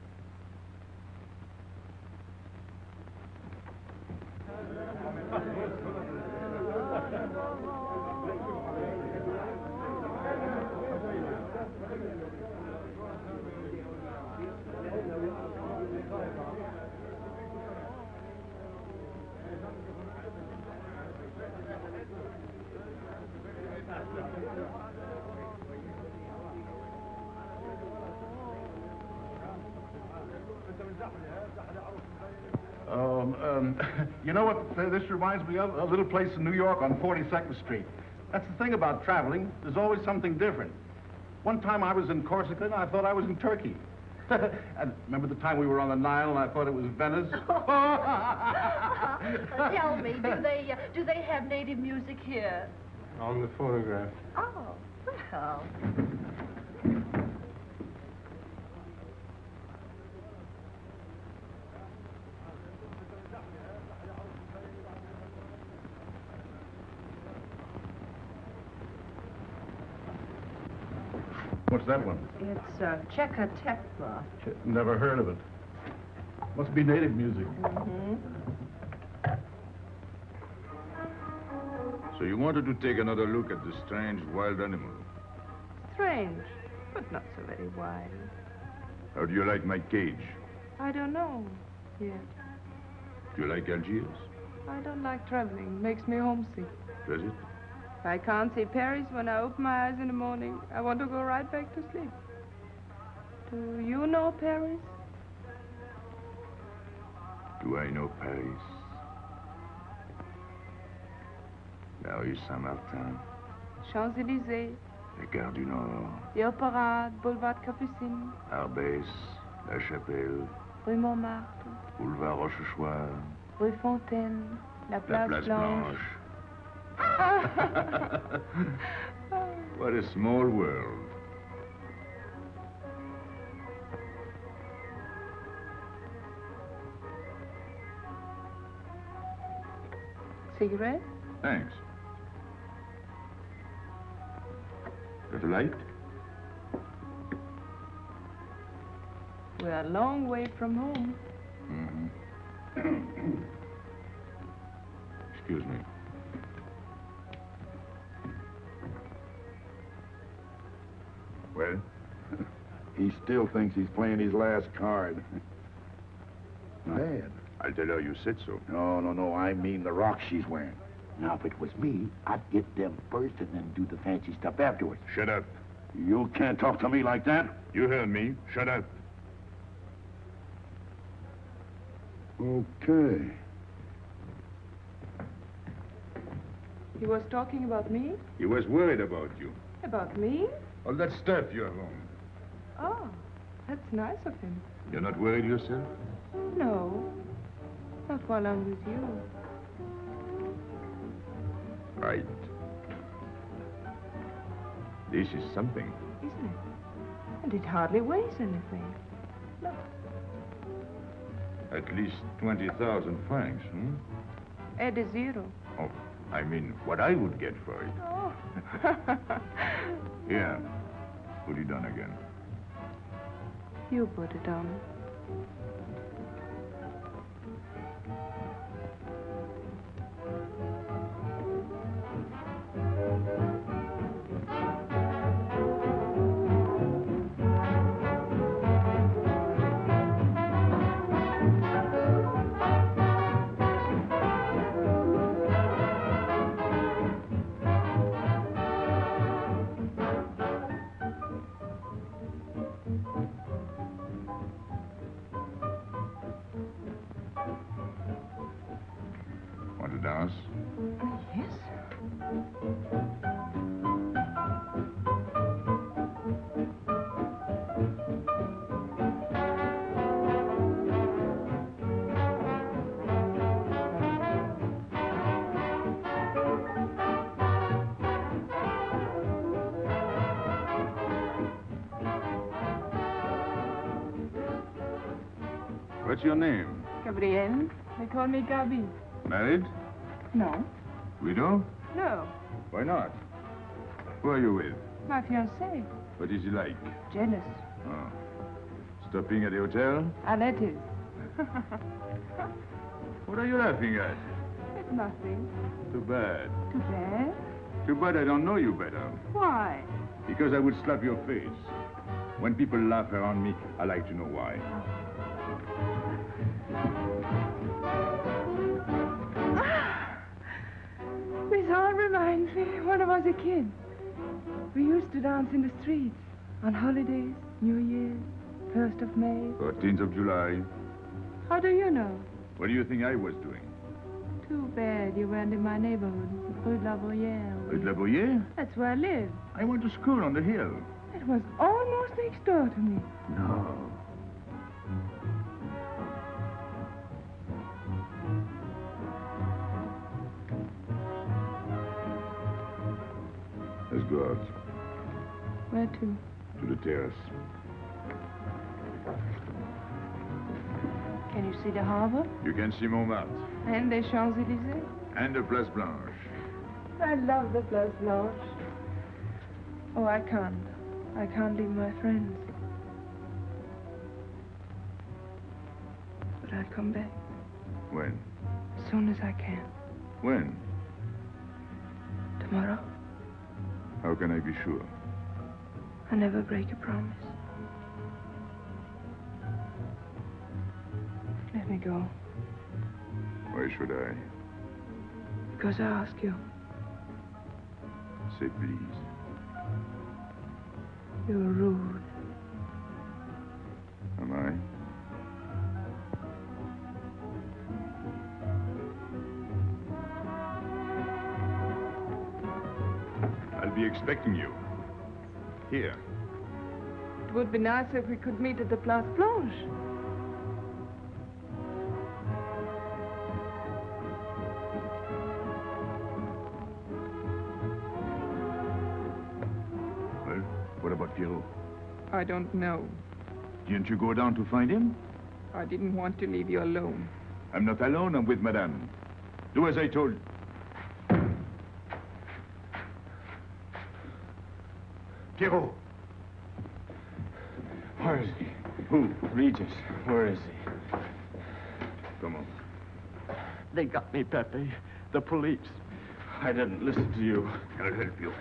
You know what this reminds me of? A little place in New York on 42nd Street. That's the thing about traveling. There's always something different. One time I was in Corsica and I thought I was in Turkey. And remember the time we were on the Nile and I thought it was Venice? Tell me, do they have native music here? On the phonograph. Oh, well. What's that one? It's Czeka Tekla. Never heard of it. Must be native music. Mm-hmm. So you wanted to take another look at the strange wild animal. Strange, but not so very wild. How do you like my cage? I don't know yet. Do you like Algiers? I don't like traveling. Makes me homesick. Does it? If I can't see Paris when I open my eyes in the morning, I want to go right back to sleep. Do you know Paris? Do I know Paris? La rue Saint-Martin, Champs-Élysées, la Gare du Nord, the Opéra, Boulevard Capucine, Arbès, La Chapelle, Rue Montmartre, Boulevard Rochechouart, Rue Fontaine, la la Place Place Blanche. What a small world. Cigarette? Thanks. Got a light? We're a long way from home. Mm-hmm. Excuse me. Well? He still thinks he's playing his last card. Bad. I'll tell her you said so. No, I mean the rock she's wearing. Now, if it was me, I'd get them first and then do the fancy stuff afterwards. Shut up. You can't talk to me like that. You heard me. Shut up. Okay. He was talking about me? He was worried about you. About me? All that stuff you have on. Oh, that's nice of him. You're not worried yourself? No, not while I'm with you. Right. This is something. Isn't it? And it hardly weighs anything. Look. At least 20,000 francs, hmm? Add a zero. Oh, I mean, what I would get for it. Oh. Here, put it on again. You put it on. Want to dance? Yes. What's your name? Gabrielle. They call me Gabi. Married? No. Widow? No. Why not? Who are you with? My fiancé. What is he like? Jealous. Oh. Stopping at the hotel? That is. What are you laughing at? It's nothing. Too bad. Too bad? Too bad I don't know you better. Why? Because I would slap your face. When people laugh around me, I like to know why. This all reminds me when I was a kid. We used to dance in the streets on holidays, New Year's, 1st of May. 14th of July. How do you know? What do you think I was doing? Too bad you weren't in my neighborhood, Rue de la Bruyère. Rue de la Bruyère? That's where I live. I went to school on the hill. It was almost next door to me. No. Let's go out. Where to? To the terrace. Can you see the harbor? You can see Montmartre. And the Champs-Élysées? And the Place Blanche. I love the Place Blanche. Oh, I can't. I can't leave my friends. But I'll come back. When? As soon as I can. When? Tomorrow. How can I be sure? I never break a promise. Let me go. Why should I? Because I ask you. Say please. You're rude. Am I? I'll be expecting you. Here. It would be nice if we could meet at the Place Blanche. Well, what about Pierrot? I don't know. Didn't you go down to find him? I didn't want to leave you alone. I'm not alone, I'm with Madame. Do as I told. Pierrot. Where is he? Who? Regis. Where is he? Come on. They got me, Pepe. The police. I didn't listen to you. I'll help you.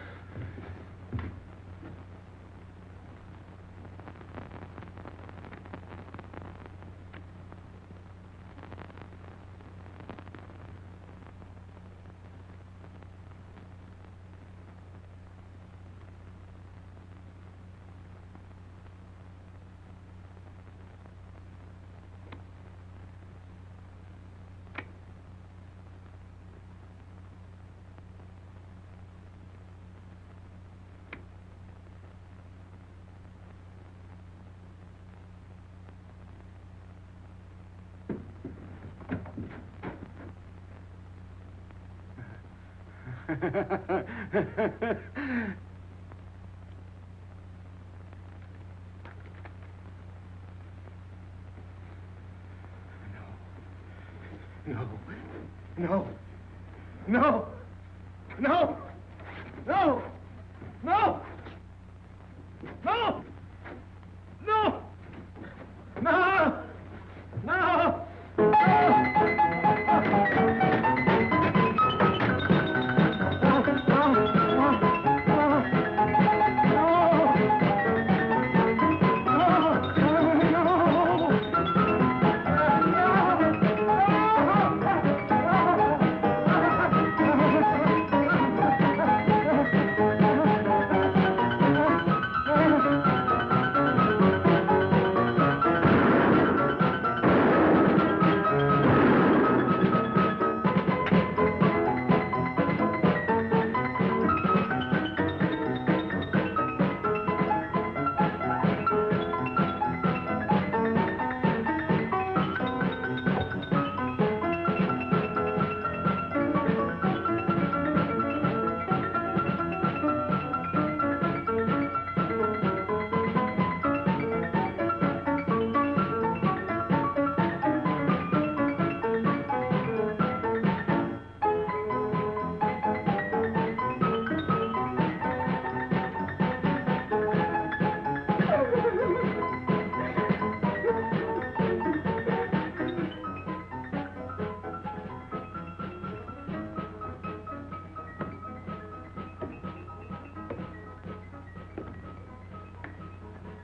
No. No. No. No. No. No. No. No. No. No.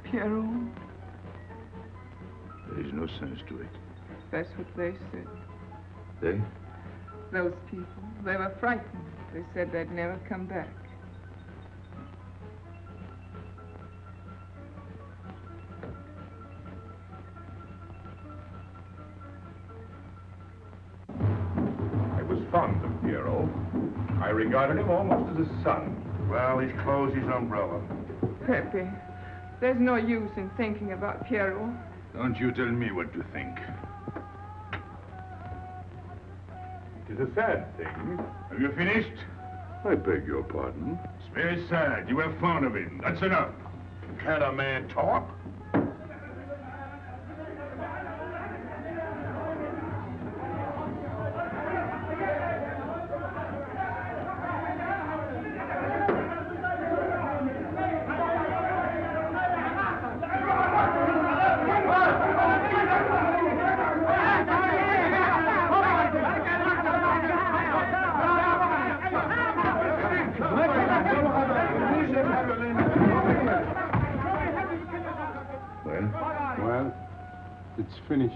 Pierrot, There is no sense to it. that's what they said. They? Those people, they were frightened. They said they'd never come back. I was fond of Pierrot. I regarded him almost as a son. Well, he's closed his umbrella. Pepe, there's no use in thinking about Pierrot. Don't you tell me what to think. It is a sad thing. Have you finished? I beg your pardon. It's very sad. You were fond of him. That's enough. Can't a man talk? Well, it's finished.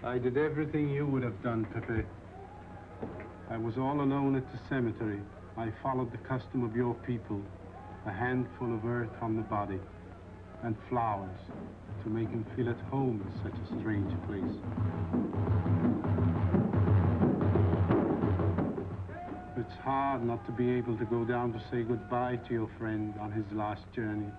I did everything you would have done, Pepe. I was all alone at the cemetery. I followed the custom of your people, a handful of earth on the body, and flowers to make him feel at home in such a strange place. It's hard not to be able to go down to say goodbye to your friend on his last journey.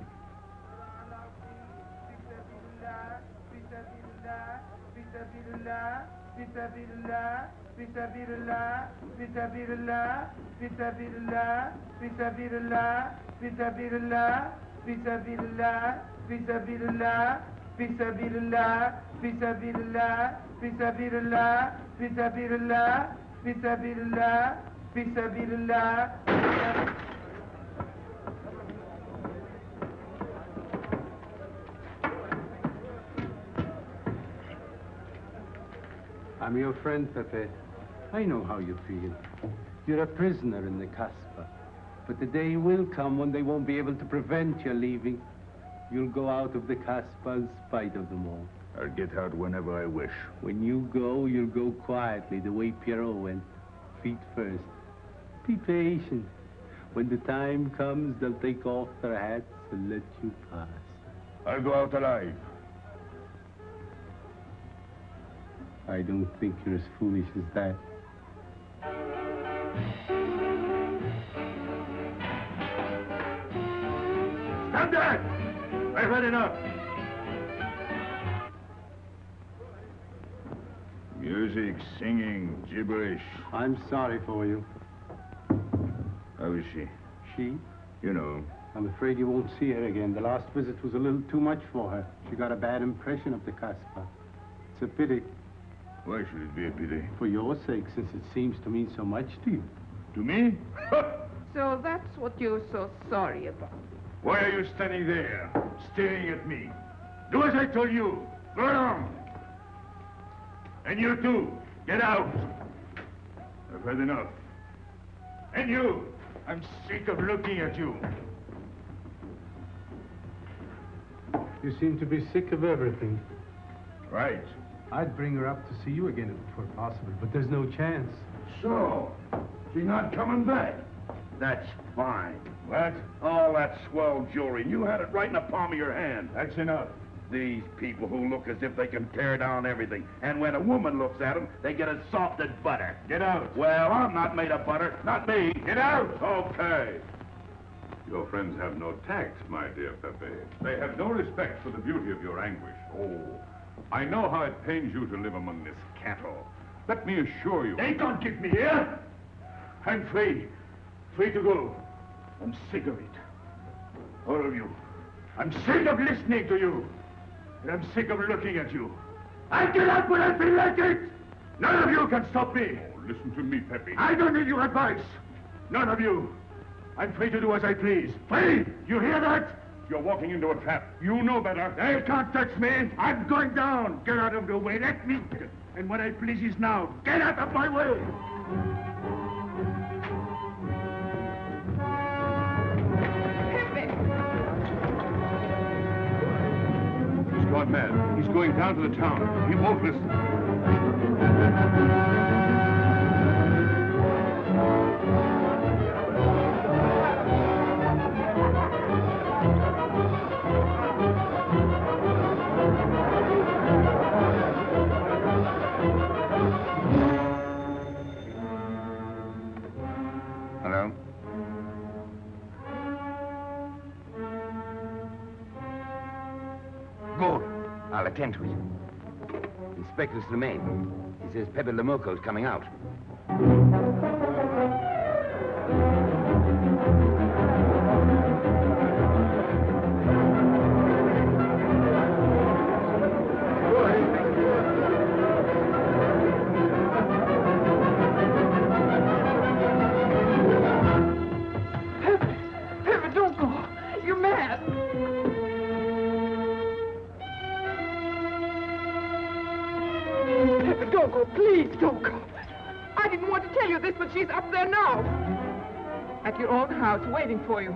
I'm your friend, Pepe. I know how you feel. You're a prisoner in the Casbah. But the day will come when they won't be able to prevent your leaving. You'll go out of the Casbah in spite of them all. I'll get out whenever I wish. When you go, you'll go quietly, the way Pierrot went. Feet first. Be patient. When the time comes, they'll take off their hats and let you pass. I'll go out alive. I don't think you're as foolish as that. Stand there! I've had enough. Music, singing, gibberish. I'm sorry for you. How is she? She? You know. I'm afraid you won't see her again. The last visit was a little too much for her. She got a bad impression of the Casbah. It's a pity. Why should it be a pity? For your sake, since it seems to mean so much to you. To me? So that's what you're so sorry about. Why are you standing there, staring at me? Do as I told you. Go along. And you too, get out. I've had enough. And you, I'm sick of looking at you. You seem to be sick of everything. Right. I'd bring her up to see you again if it were possible, but there's no chance. So, she's not coming back. That's fine. What? All that swell jewelry, and you had it right in the palm of your hand. That's enough. These people who look as if they can tear down everything. And when a woman looks at them, they get as soft as butter. Get out. Well, I'm not made of butter. Not me. Get out. Okay. Your friends have no tact, my dear Pepe. They have no respect for the beauty of your anguish. Oh, I know how it pains you to live among this cattle. Let me assure you... They can't keep me here. I'm free. Free to go. I'm sick of it. All of you. I'm sick of listening to you. And I'm sick of looking at you. I'll get out when I feel like it. None of you can stop me. Oh, listen to me, Pepe. I don't need your advice. None of you. I'm free to do as I please. Free! You hear that? You're walking into a trap. You know better. They can't touch me. I'm going down. Get out of the way. Let me... And what I please is now. Get out of my way. He's gone mad. He's going down to the town. He won't listen. Hello? Good. I'll attend to it. Inspector Slemaine. He says Pépé le Moko is coming out. Pepe, don't go. You're mad. Pepe, don't go. Please, don't go. I didn't want to tell you this, but she's up there now. At your own house, waiting for you.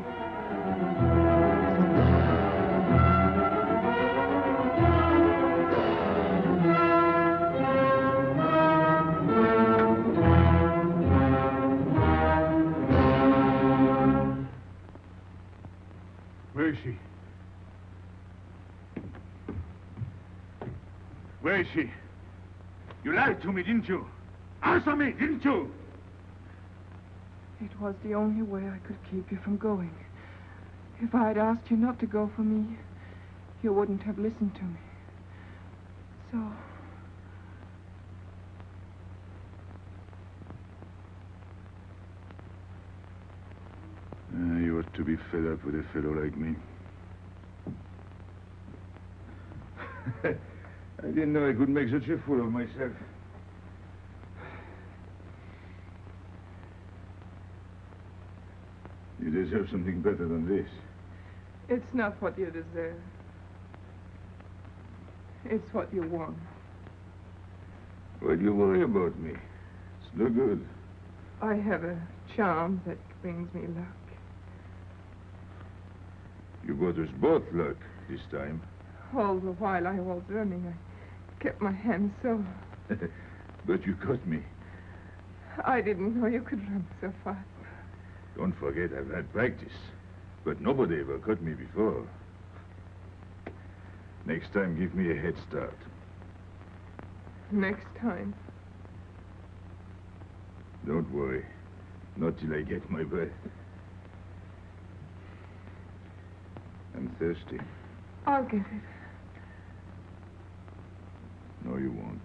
Where is she? Where is she? You lied to me, didn't you? Answer me, didn't you? It was the only way I could keep you from going. If I'd asked you not to go for me, you wouldn't have listened to me. So... You ought to be fed up with a fellow like me. I didn't know I could make such a fool of myself. You deserve something better than this. It's not what you deserve. It's what you want. Why do you worry about me? It's no good. I have a charm that brings me luck. You brought us both luck this time. All the while I was running, I kept my hand so... But you caught me. I didn't know you could run so fast. Don't forget, I've had practice. But nobody ever caught me before. Next time, give me a head start. Next time. Don't worry. Not till I get my breath. I'm thirsty. I'll get it. No, you won't.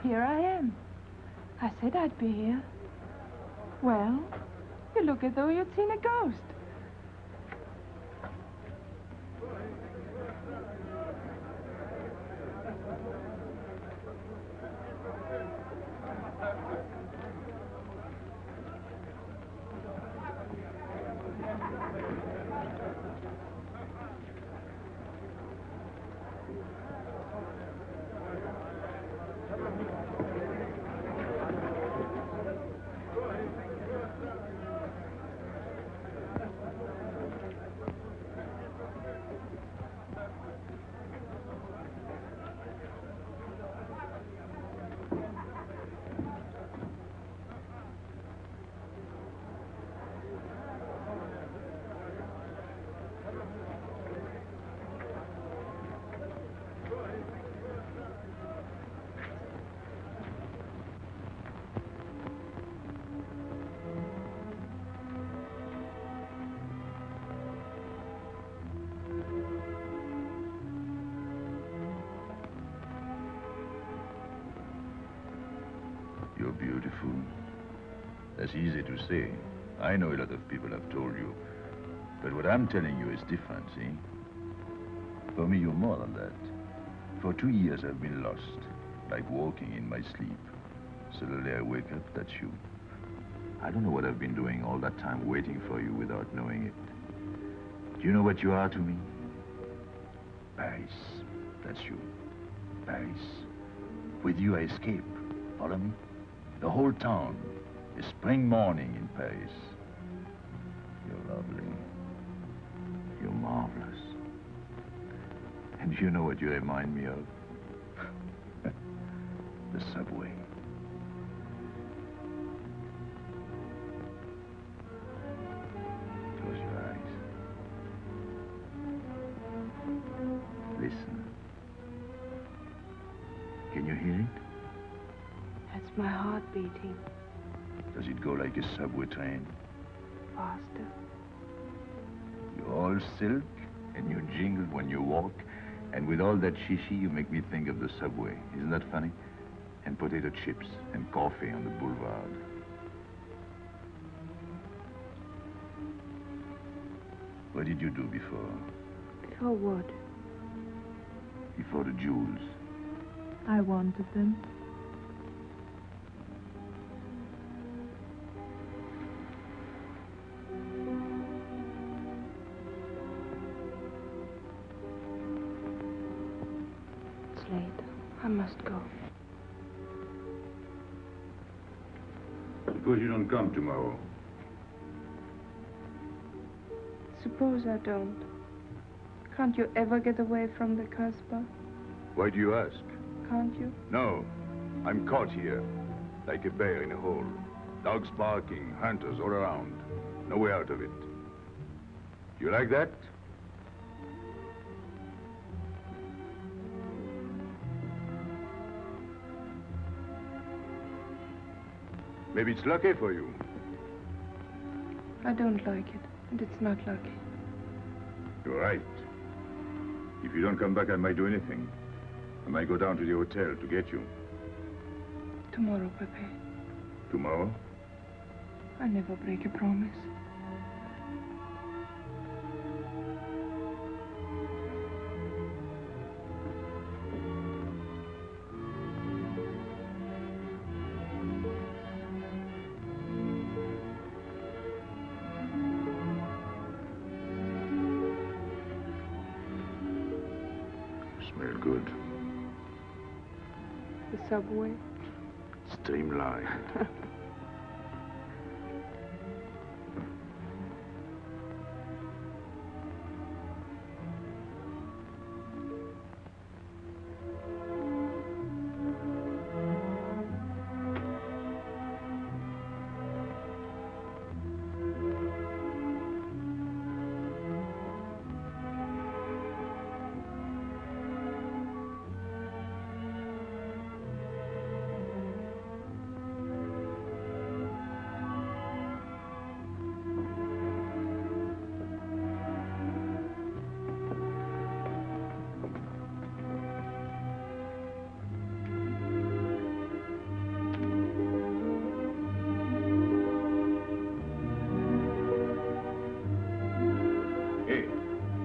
Here I am. I said I'd be here. Well, you look as though you'd seen a ghost. You're beautiful. That's easy to say. I know a lot of people have told you. But what I'm telling you is different, see? For me, you're more than that. For 2 years, I've been lost, like walking in my sleep. Suddenly, I wake up, that's you. I don't know what I've been doing all that time waiting for you without knowing it. Do you know what you are to me? Paris. That's you. Paris. With you, I escape. Follow me? The whole town. A spring morning in Paris. You're lovely. You're marvelous. And you know what you remind me of? The subway. Close your eyes. Listen. Can you hear it? That's my heart beating. Does it go like a subway train? Faster. You're all silk, and you jingle when you walk, and with all that shishi, you make me think of the subway. Isn't that funny? And potato chips and coffee on the boulevard. What did you do before? Before what? Before the jewels. I wanted them. It's late. I must go. Suppose you don't come tomorrow. Suppose I don't. Can't you ever get away from the Casbah? Why do you ask? Can't you? No. I'm caught here, like a bear in a hole. Dogs barking, hunters all around. No way out of it. You like that? Maybe it's lucky for you. I don't like it, and it's not lucky. You're right. If you don't come back, I might do anything. I might go down to the hotel to get you. Tomorrow, Pepe. Tomorrow? I never break a promise. Smell good. The subway. Streamlined.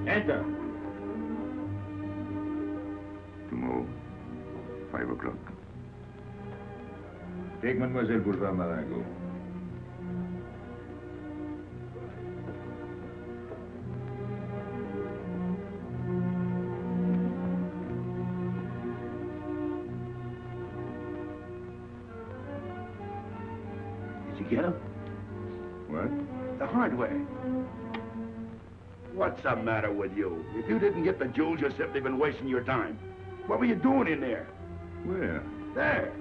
Enter. Tomorrow, 5 o'clock. Take Mademoiselle Boulevard Marengo. Did you get him? What? The hardware. What's the matter with you? If you didn't get the jewels, you've simply been wasting your time. What were you doing in there? Where? There.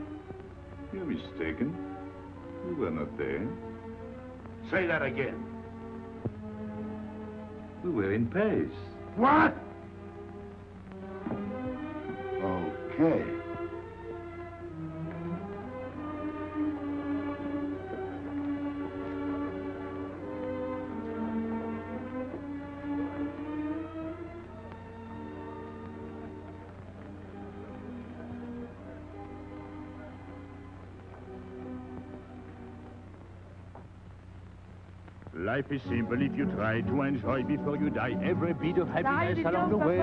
You're mistaken. We were not there. Say that again. We were in Paris. What? Okay. Life is simple if you try to enjoy before you die every bit of happiness along the way.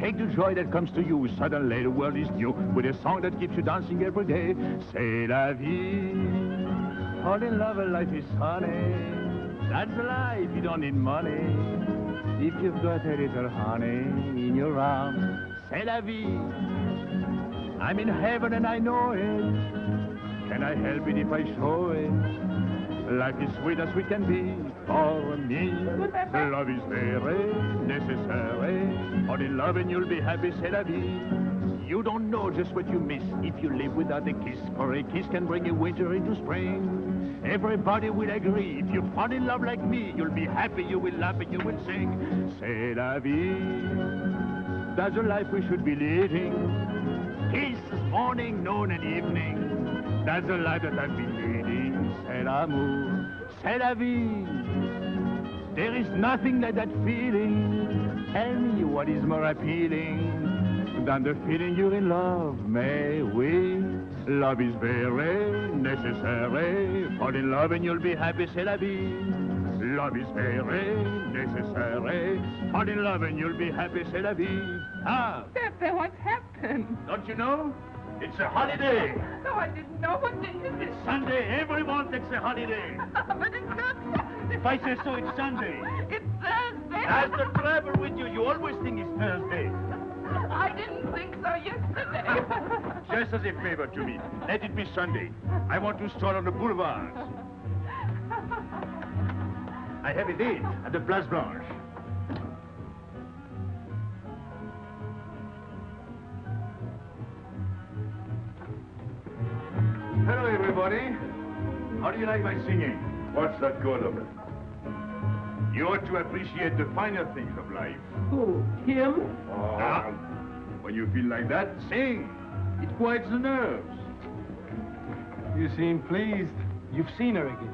Take the joy that comes to you. Suddenly the world is new with a song that keeps you dancing every day. C'est la vie. Fall in love and life is honey. That's life, you don't need money. If you've got a little honey in your arms, c'est la vie. I'm in heaven and I know it. Can I help it if I show it? Life is sweet as sweet can be for me. Love is very necessary. Fall in love and you'll be happy, c'est la vie. You don't know just what you miss if you live without a kiss, for a kiss can bring a winter into spring. Everybody will agree, if you fall in love like me, you'll be happy, you will laugh and you will sing. C'est la vie. That's the life we should be leading. Kiss morning, noon and evening. That's the life that I've been leading. C'est l'amour, c'est la vie. There is nothing like that feeling. Tell me what is more appealing than the feeling you're in love, may we? Love is very necessary. Fall in love and you'll be happy, c'est la vie. Love is very necessary. Fall in love and you'll be happy, c'est la vie. Ah! Pepe, what's happened? Don't you know? It's a holiday. No, I didn't know. What day is it? It's Sunday. Everyone takes a holiday. But it's not Sunday. If I say so, it's Sunday. It's Thursday. That's the trouble with you. You always think it's Thursday. I didn't think so yesterday. Just as a favor to me, let it be Sunday. I want to stroll on the boulevards. I have a date at the Place Blanche. Hello, everybody. How do you like my singing? What's the good of it? You ought to appreciate the finer things of life. Who? Him? Ah, when you feel like that, sing. It quiets the nerves. You seem pleased. You've seen her again.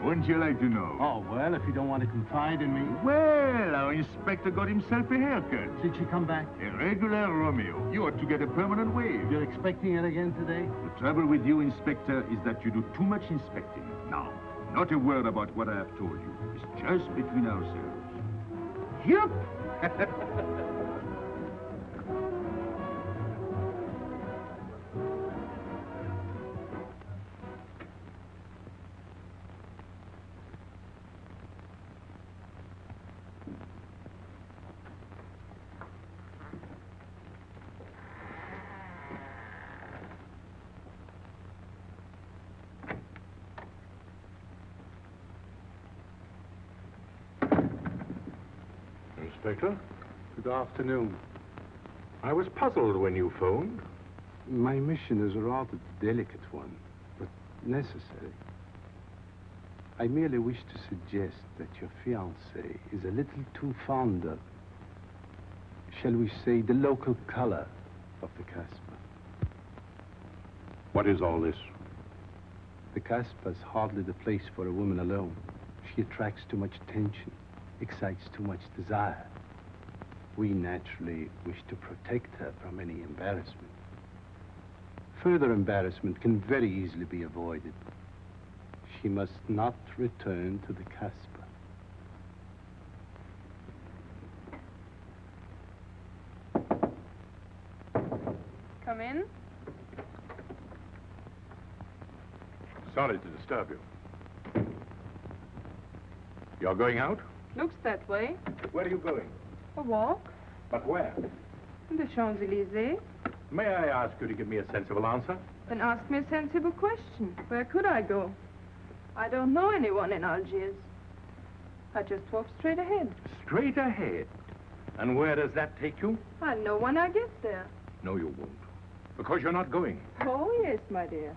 Wouldn't you like to know? Oh, well, if you don't want to confide in me. Well, our inspector got himself a haircut. Did she come back? A regular Romeo. You ought to get a permanent wave. You're expecting it again today? The trouble with you, Inspector, is that you do too much inspecting. Now, not a word about what I have told you. It's just between ourselves. Yep. Inspector. Good afternoon. I was puzzled when you phoned. My mission is a rather delicate one, but necessary. I merely wish to suggest that your fiancé is a little too fond of, shall we say, the local color of the Casbah. What is all this? The Casbah is hardly the place for a woman alone. She attracts too much attention, excites too much desire. We naturally wish to protect her from any embarrassment. Further embarrassment can very easily be avoided. She must not return to the Casbah. Come in. Sorry to disturb you. You're going out? Looks that way. Where are you going? A walk. But where? The Champs-Élysées. May I ask you to give me a sensible answer? Then ask me a sensible question. Where could I go? I don't know anyone in Algiers. I just walk straight ahead. Straight ahead. And where does that take you? I'll know when I get there. No, you won't. Because you're not going. Oh, yes, my dear.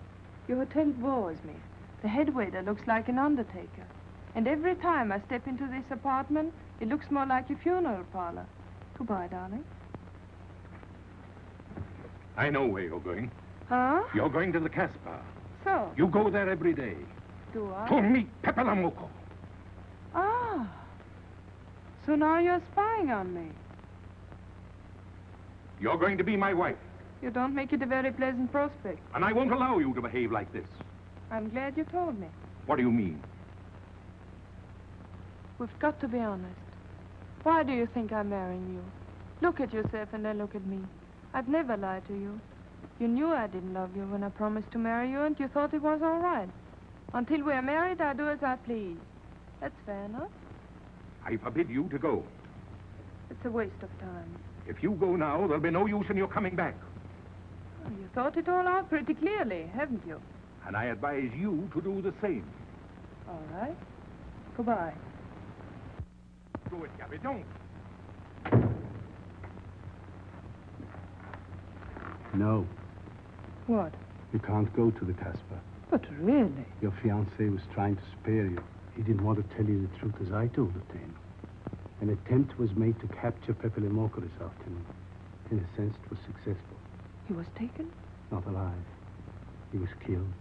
Your hotel bores me. The head waiter looks like an undertaker. And every time I step into this apartment, it looks more like a funeral parlor. Goodbye, darling. I know where you're going. Huh? You're going to the Casbah. So? You go there every day. Do I? To meet Pepe le Moko. Ah. So now you're spying on me. You're going to be my wife. You don't make it a very pleasant prospect. And I won't allow you to behave like this. I'm glad you told me. What do you mean? We've got to be honest. Why do you think I'm marrying you? Look at yourself and then look at me. I've never lied to you. You knew I didn't love you when I promised to marry you, and you thought it was all right. Until we're married, I do as I please. That's fair enough. I forbid you to go. It's a waste of time. If you go now, there'll be no use in your coming back. Oh, you thought it all out pretty clearly, haven't you? And I advise you to do the same. All right. Goodbye. Do it, Gabby, don't. No, What? you can't go to the Casbah. But really? Your fiancé was trying to spare you. He didn't want to tell you the truth as I told it to him. An attempt was made to capture Pepe le Moko this afternoon. In a sense, it was successful. He was taken? Not alive. He was killed.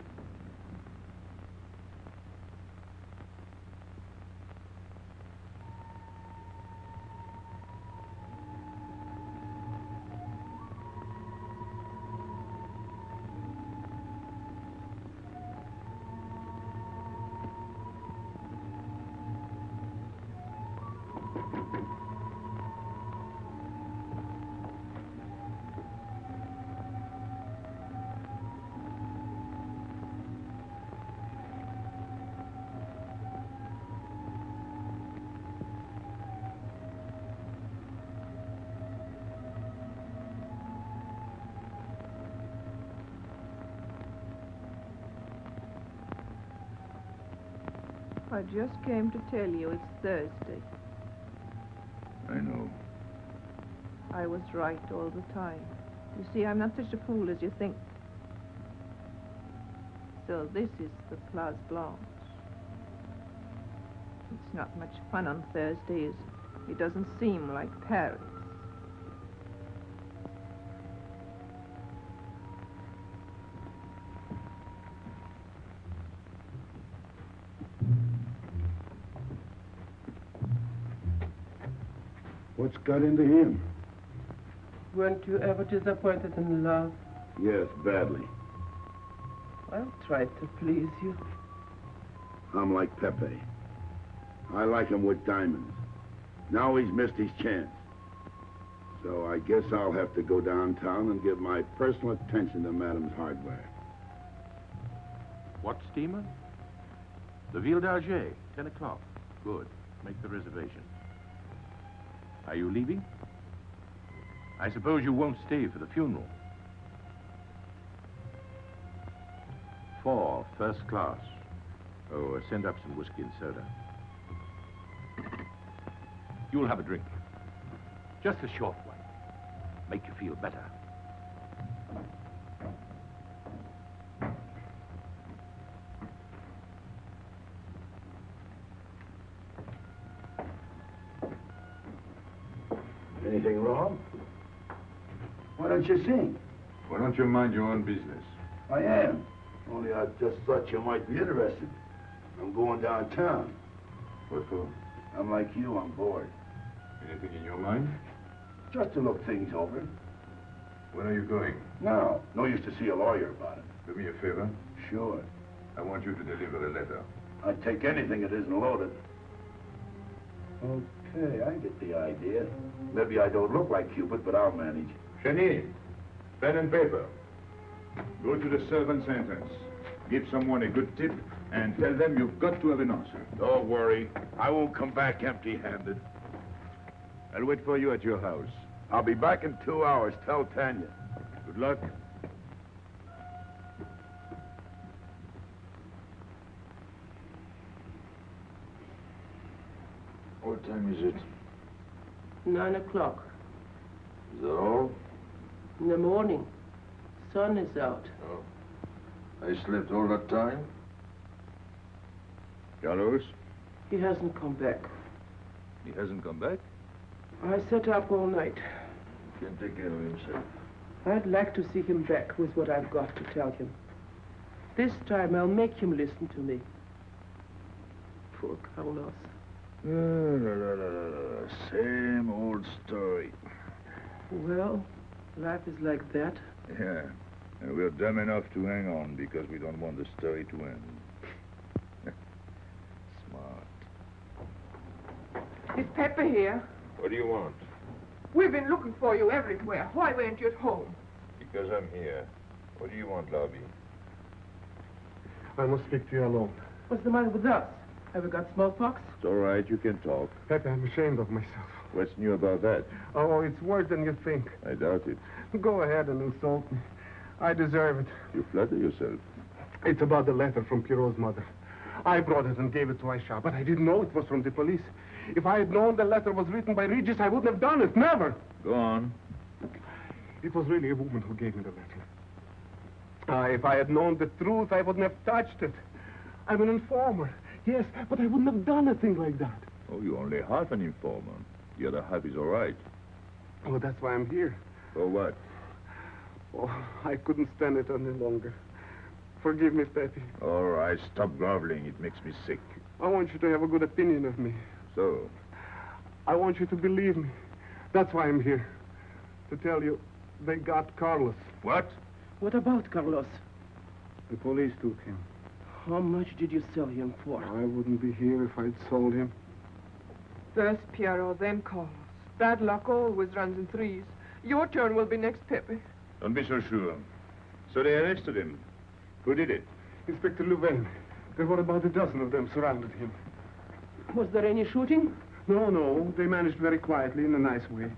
I just came to tell you it's Thursday. I know. I was right all the time. You see, I'm not such a fool as you think. So this is the Place Blanche. It's not much fun on Thursday, is it? It doesn't seem like Paris. What's got into him? Weren't you ever disappointed in love? Yes, badly. I'll try to please you. I'm like Pepe. I like him with diamonds. Now he's missed his chance. So I guess I'll have to go downtown and give my personal attention to Madame's hardware. What steamer? The Ville d'Alger, 10 o'clock. Good. Make the reservation. Are you leaving? I suppose you won't stay for the funeral. 4, first class. Oh, send up some whiskey and soda. You'll have a drink. Just a short one. Make you feel better. Anything wrong? Why don't you sing? Why don't you mind your own business? I am. Only I just thought you might be interested. I'm going downtown. What for? I'm like you, I'm bored. Anything in your mind? Just to look things over. When are you going? No. No use to see a lawyer about it. Do me a favor. Sure. I want you to deliver a letter. I'd take anything that isn't loaded. Okay, I get the idea. Maybe I don't look like Cupid, but I'll manage. Cheney, pen and paper. Go to the servant's entrance. Give someone a good tip and tell them you've got to have an answer. Don't worry. I won't come back empty-handed. I'll wait for you at your house. I'll be back in 2 hours. Tell Tanya. Good luck. What time is it? 9 o'clock. Is that all? In the morning. Sun is out. Oh. I slept all that time? Carlos? He hasn't come back. He hasn't come back? I sat up all night. Can't take care of himself. I'd like to see him back with what I've got to tell him. This time I'll make him listen to me. Poor Carlos. Same old story. Well, life is like that. Yeah. And we're dumb enough to hang on because we don't want the story to end. Smart. Is Pepe here? What do you want? We've been looking for you everywhere. Why weren't you at home? Because I'm here. What do you want, Lobby? I must speak to you alone. What's the matter with us? Have we got smallpox? It's all right, you can talk. Pepe, I'm ashamed of myself. What's new about that? Oh, it's worse than you think. I doubt it. Go ahead and insult me. I deserve it. You flatter yourself. It's about the letter from Pierrot's mother. I brought it and gave it to Aisha, but I didn't know it was from the police. If I had known the letter was written by Regis, I wouldn't have done it. Never. Go on. It was really a woman who gave me the letter. If I had known the truth, I wouldn't have touched it. I'm an informer. Yes, but I wouldn't have done a thing like that. Oh, you're only half an informer. The other half is all right. Oh, that's why I'm here. For what? Oh, I couldn't stand it any longer. Forgive me, Pepe. All right, stop groveling. It makes me sick. I want you to have a good opinion of me. So? I want you to believe me. That's why I'm here. To tell you, they got Carlos. What? What about Carlos? The police took him. How much did you sell him for? I wouldn't be here if I'd sold him. First Pierrot, then Carlos. Bad luck always runs in threes. Your turn will be next, Pepe. Don't be so sure. So they arrested him. Who did it? Inspector Louvain. There were about a dozen of them surrounded him. Was there any shooting? No. They managed very quietly in a nice way.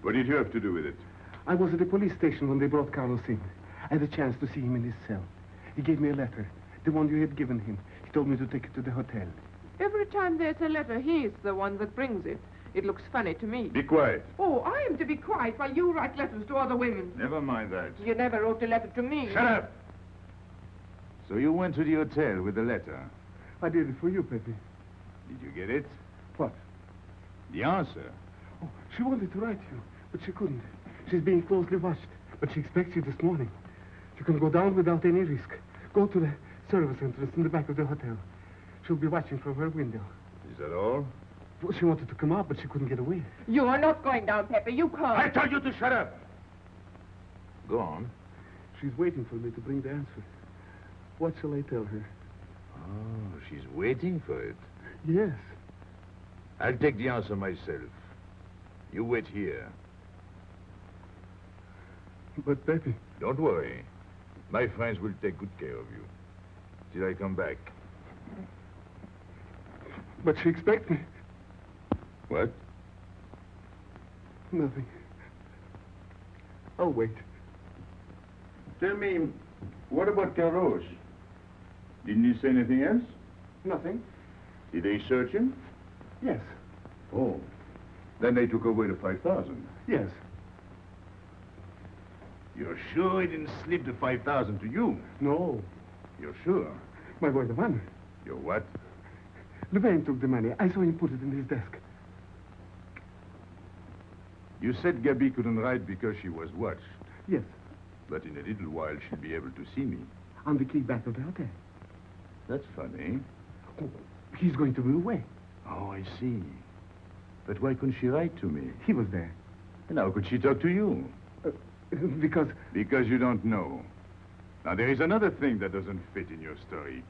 What did you have to do with it? I was at the police station when they brought Carlos in. I had a chance to see him in his cell. He gave me a letter, the one you had given him. He told me to take it to the hotel. Every time there's a letter, he's the one that brings it. It looks funny to me. Be quiet. Oh, I am to be quiet while you write letters to other women. Never mind that. You never wrote a letter to me. Shut up! So you went to the hotel with the letter. I did it for you, Pepe. Did you get it? What? The answer. Oh, she wanted to write you, but she couldn't. She's being closely watched, but she expects you this morning. You can go down without any risk. Go to the service entrance in the back of the hotel. She'll be watching from her window. Is that all? Well, she wanted to come out, but she couldn't get away. You are not going down, Pepe. You can't. I told you to shut up! Go on. She's waiting for me to bring the answer. What shall I tell her? Oh, she's waiting for it. Yes. I'll take the answer myself. You wait here. But, Pepe... Don't worry. My friends will take good care of you. Till I come back. But she expects me. What? Nothing. I'll wait. Tell me, what about Carlos? Didn't he say anything else? Nothing. Did they search him? Yes. Oh. Then they took away the 5,000. Yes. You're sure he didn't slip the 5,000 to you? No. You're sure? My word of honor. Your what? Louvain took the money. I saw him put it in his desk. You said Gabby couldn't write because she was watched. Yes. But in a little while, she'll be able to see me. On the key back of the hotel. That's funny. Oh, he's going to be away. Oh, I see. But why couldn't she write to me? He was there. And how could she talk to you? Because... Because you don't know. Now, there is another thing that doesn't fit in your story.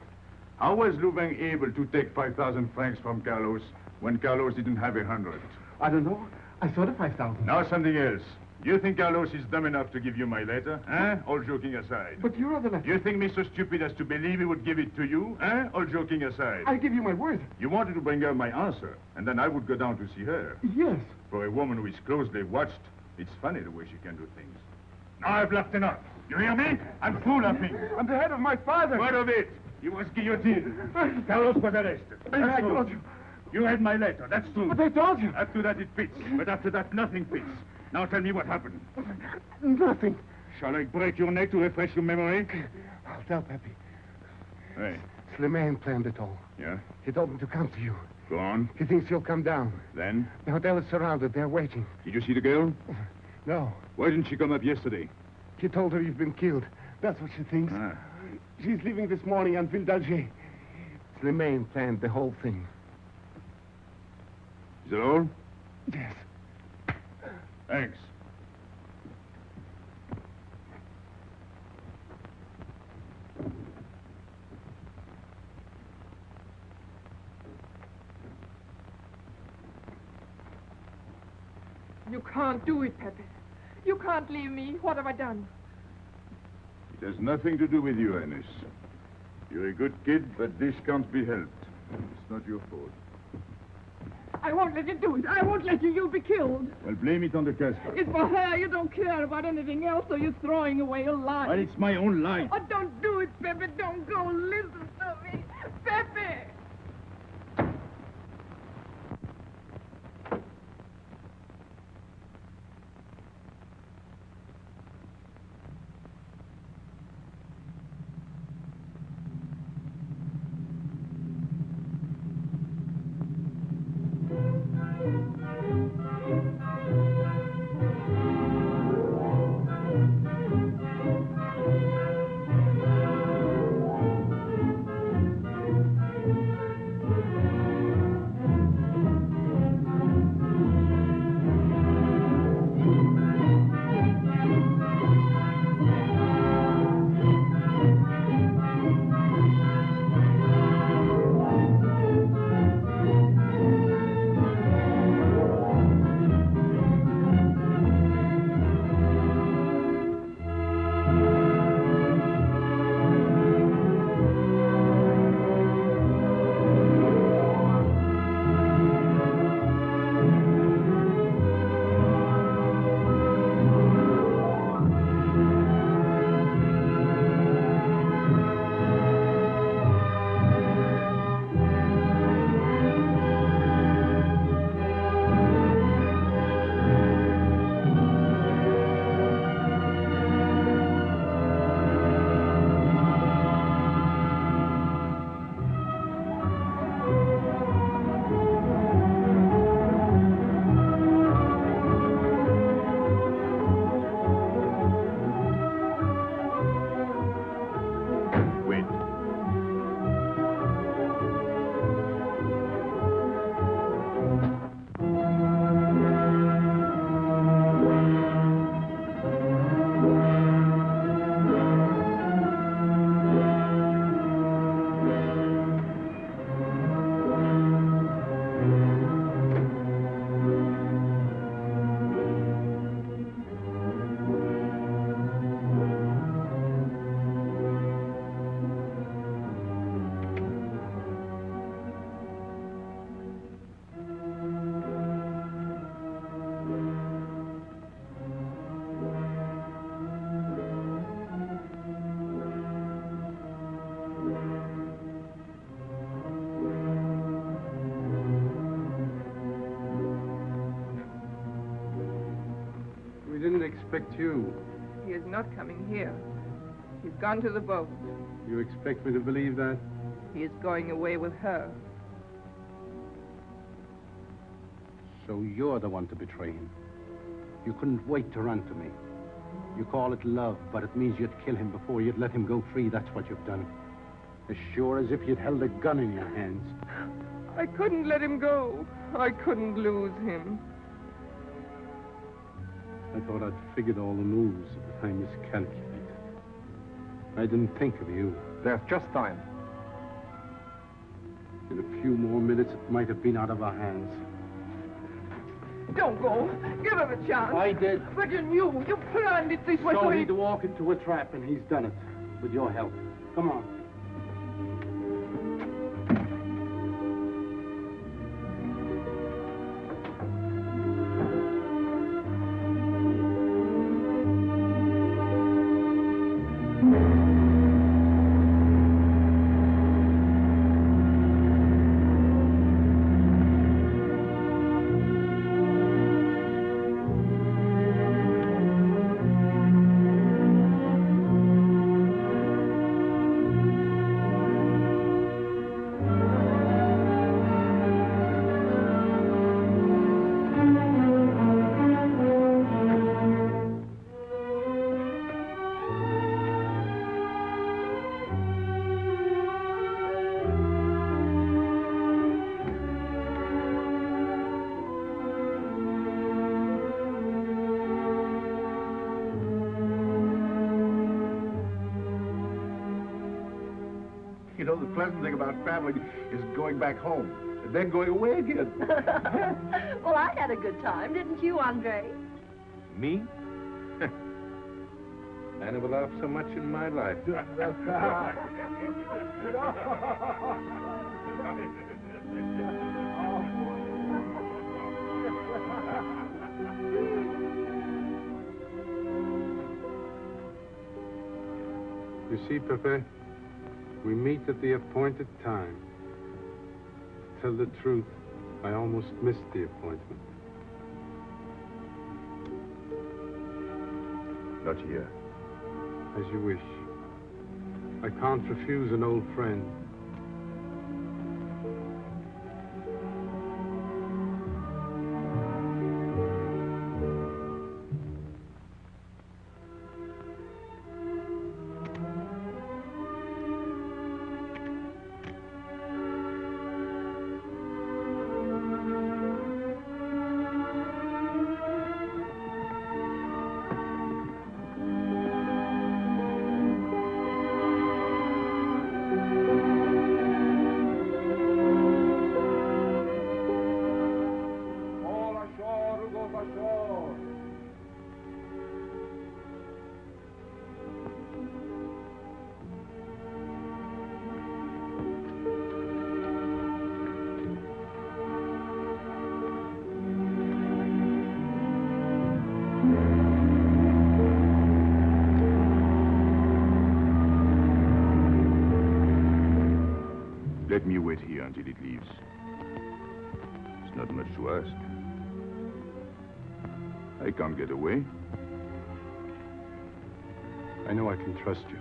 How was Louvain able to take 5,000 francs from Carlos when Carlos didn't have 100? I don't know. I saw the 5,000. Now something else. You think Carlos is dumb enough to give you my letter? Eh? All joking aside. But you are the letter. You think me so stupid as to believe he would give it to you? Eh? All joking aside. I give you my word. You wanted to bring her my answer, and then I would go down to see her. Yes. For a woman who is closely watched, it's funny the way she can do things. Now I've laughed enough. You hear me? I'm through laughing. I'm the head of my father. What of it? He was guillotined. Carlos was arrested. I told you. You read my letter, that's true. But I told you. Up to that it fits, but after that nothing fits. Now tell me what happened. Nothing. Shall I break your neck to refresh your memory? I'll tell Pepe. Hey. Slimane planned it all. Yeah? He told me to come to you. Go on. He thinks you'll come down. Then? The hotel is surrounded. They're waiting. Did you see the girl? No. Why didn't she come up yesterday? He told her you've been killed. That's what she thinks. Ah. She's leaving this morning on Ville d'Alger. Slimane planned the whole thing. Is that all? Yes. Thanks. You can't do it, Pepe. You can't leave me. What have I done? It has nothing to do with you, Ines. You're a good kid, but this can't be helped. It's not your fault. I won't let you do it. I won't let you. You'll be killed. Well, blame it on the Casbah. It's for her. You don't care about anything else, so you're throwing away your life. Well, it's my own life. Oh, don't do it, Pepe. Don't go. Listen to me. Pepe! expect you? He is not coming here. He's gone to the boat. You expect me to believe that? He is going away with her. So you're the one to betray him. You couldn't wait to run to me. You call it love, but it means you'd kill him before you'd let him go free. That's what you've done. As sure as if you'd held a gun in your hands. I couldn't let him go. I couldn't lose him. I thought I'd figured all the moves at the time miscalculated. I didn't think of you. There's just time. In a few more minutes, it might have been out of our hands. Don't go. Give him a chance. I did. But you knew. You planned it this way. So he'd walk into a trap, and he's done it. With your help. Come on. You know, the pleasant thing about traveling is going back home and then going away again. Well, I had a good time, didn't you, Andre? Me? I never laughed so much in my life. You see, Pepe, we meet at the appointed time. To tell the truth, I almost missed the appointment. Not here. As you wish. I can't refuse an old friend. Let me wait here until it leaves. It's not much to ask. I can't get away. I know I can trust you.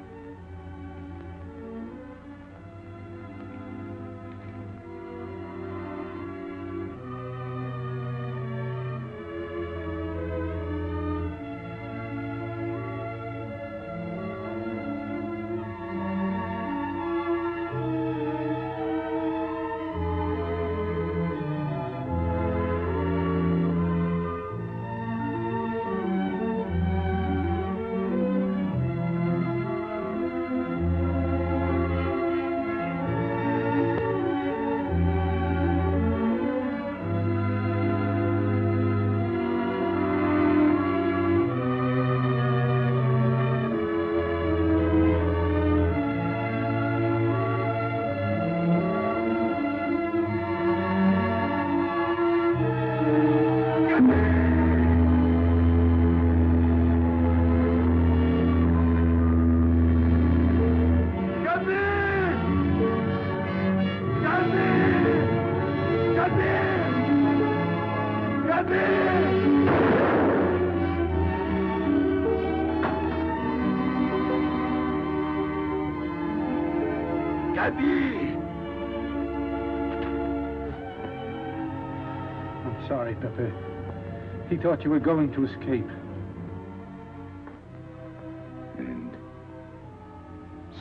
l'ami! I'm sorry, Pepe. He thought you were going to escape. And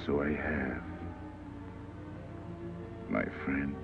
so I have, my friend.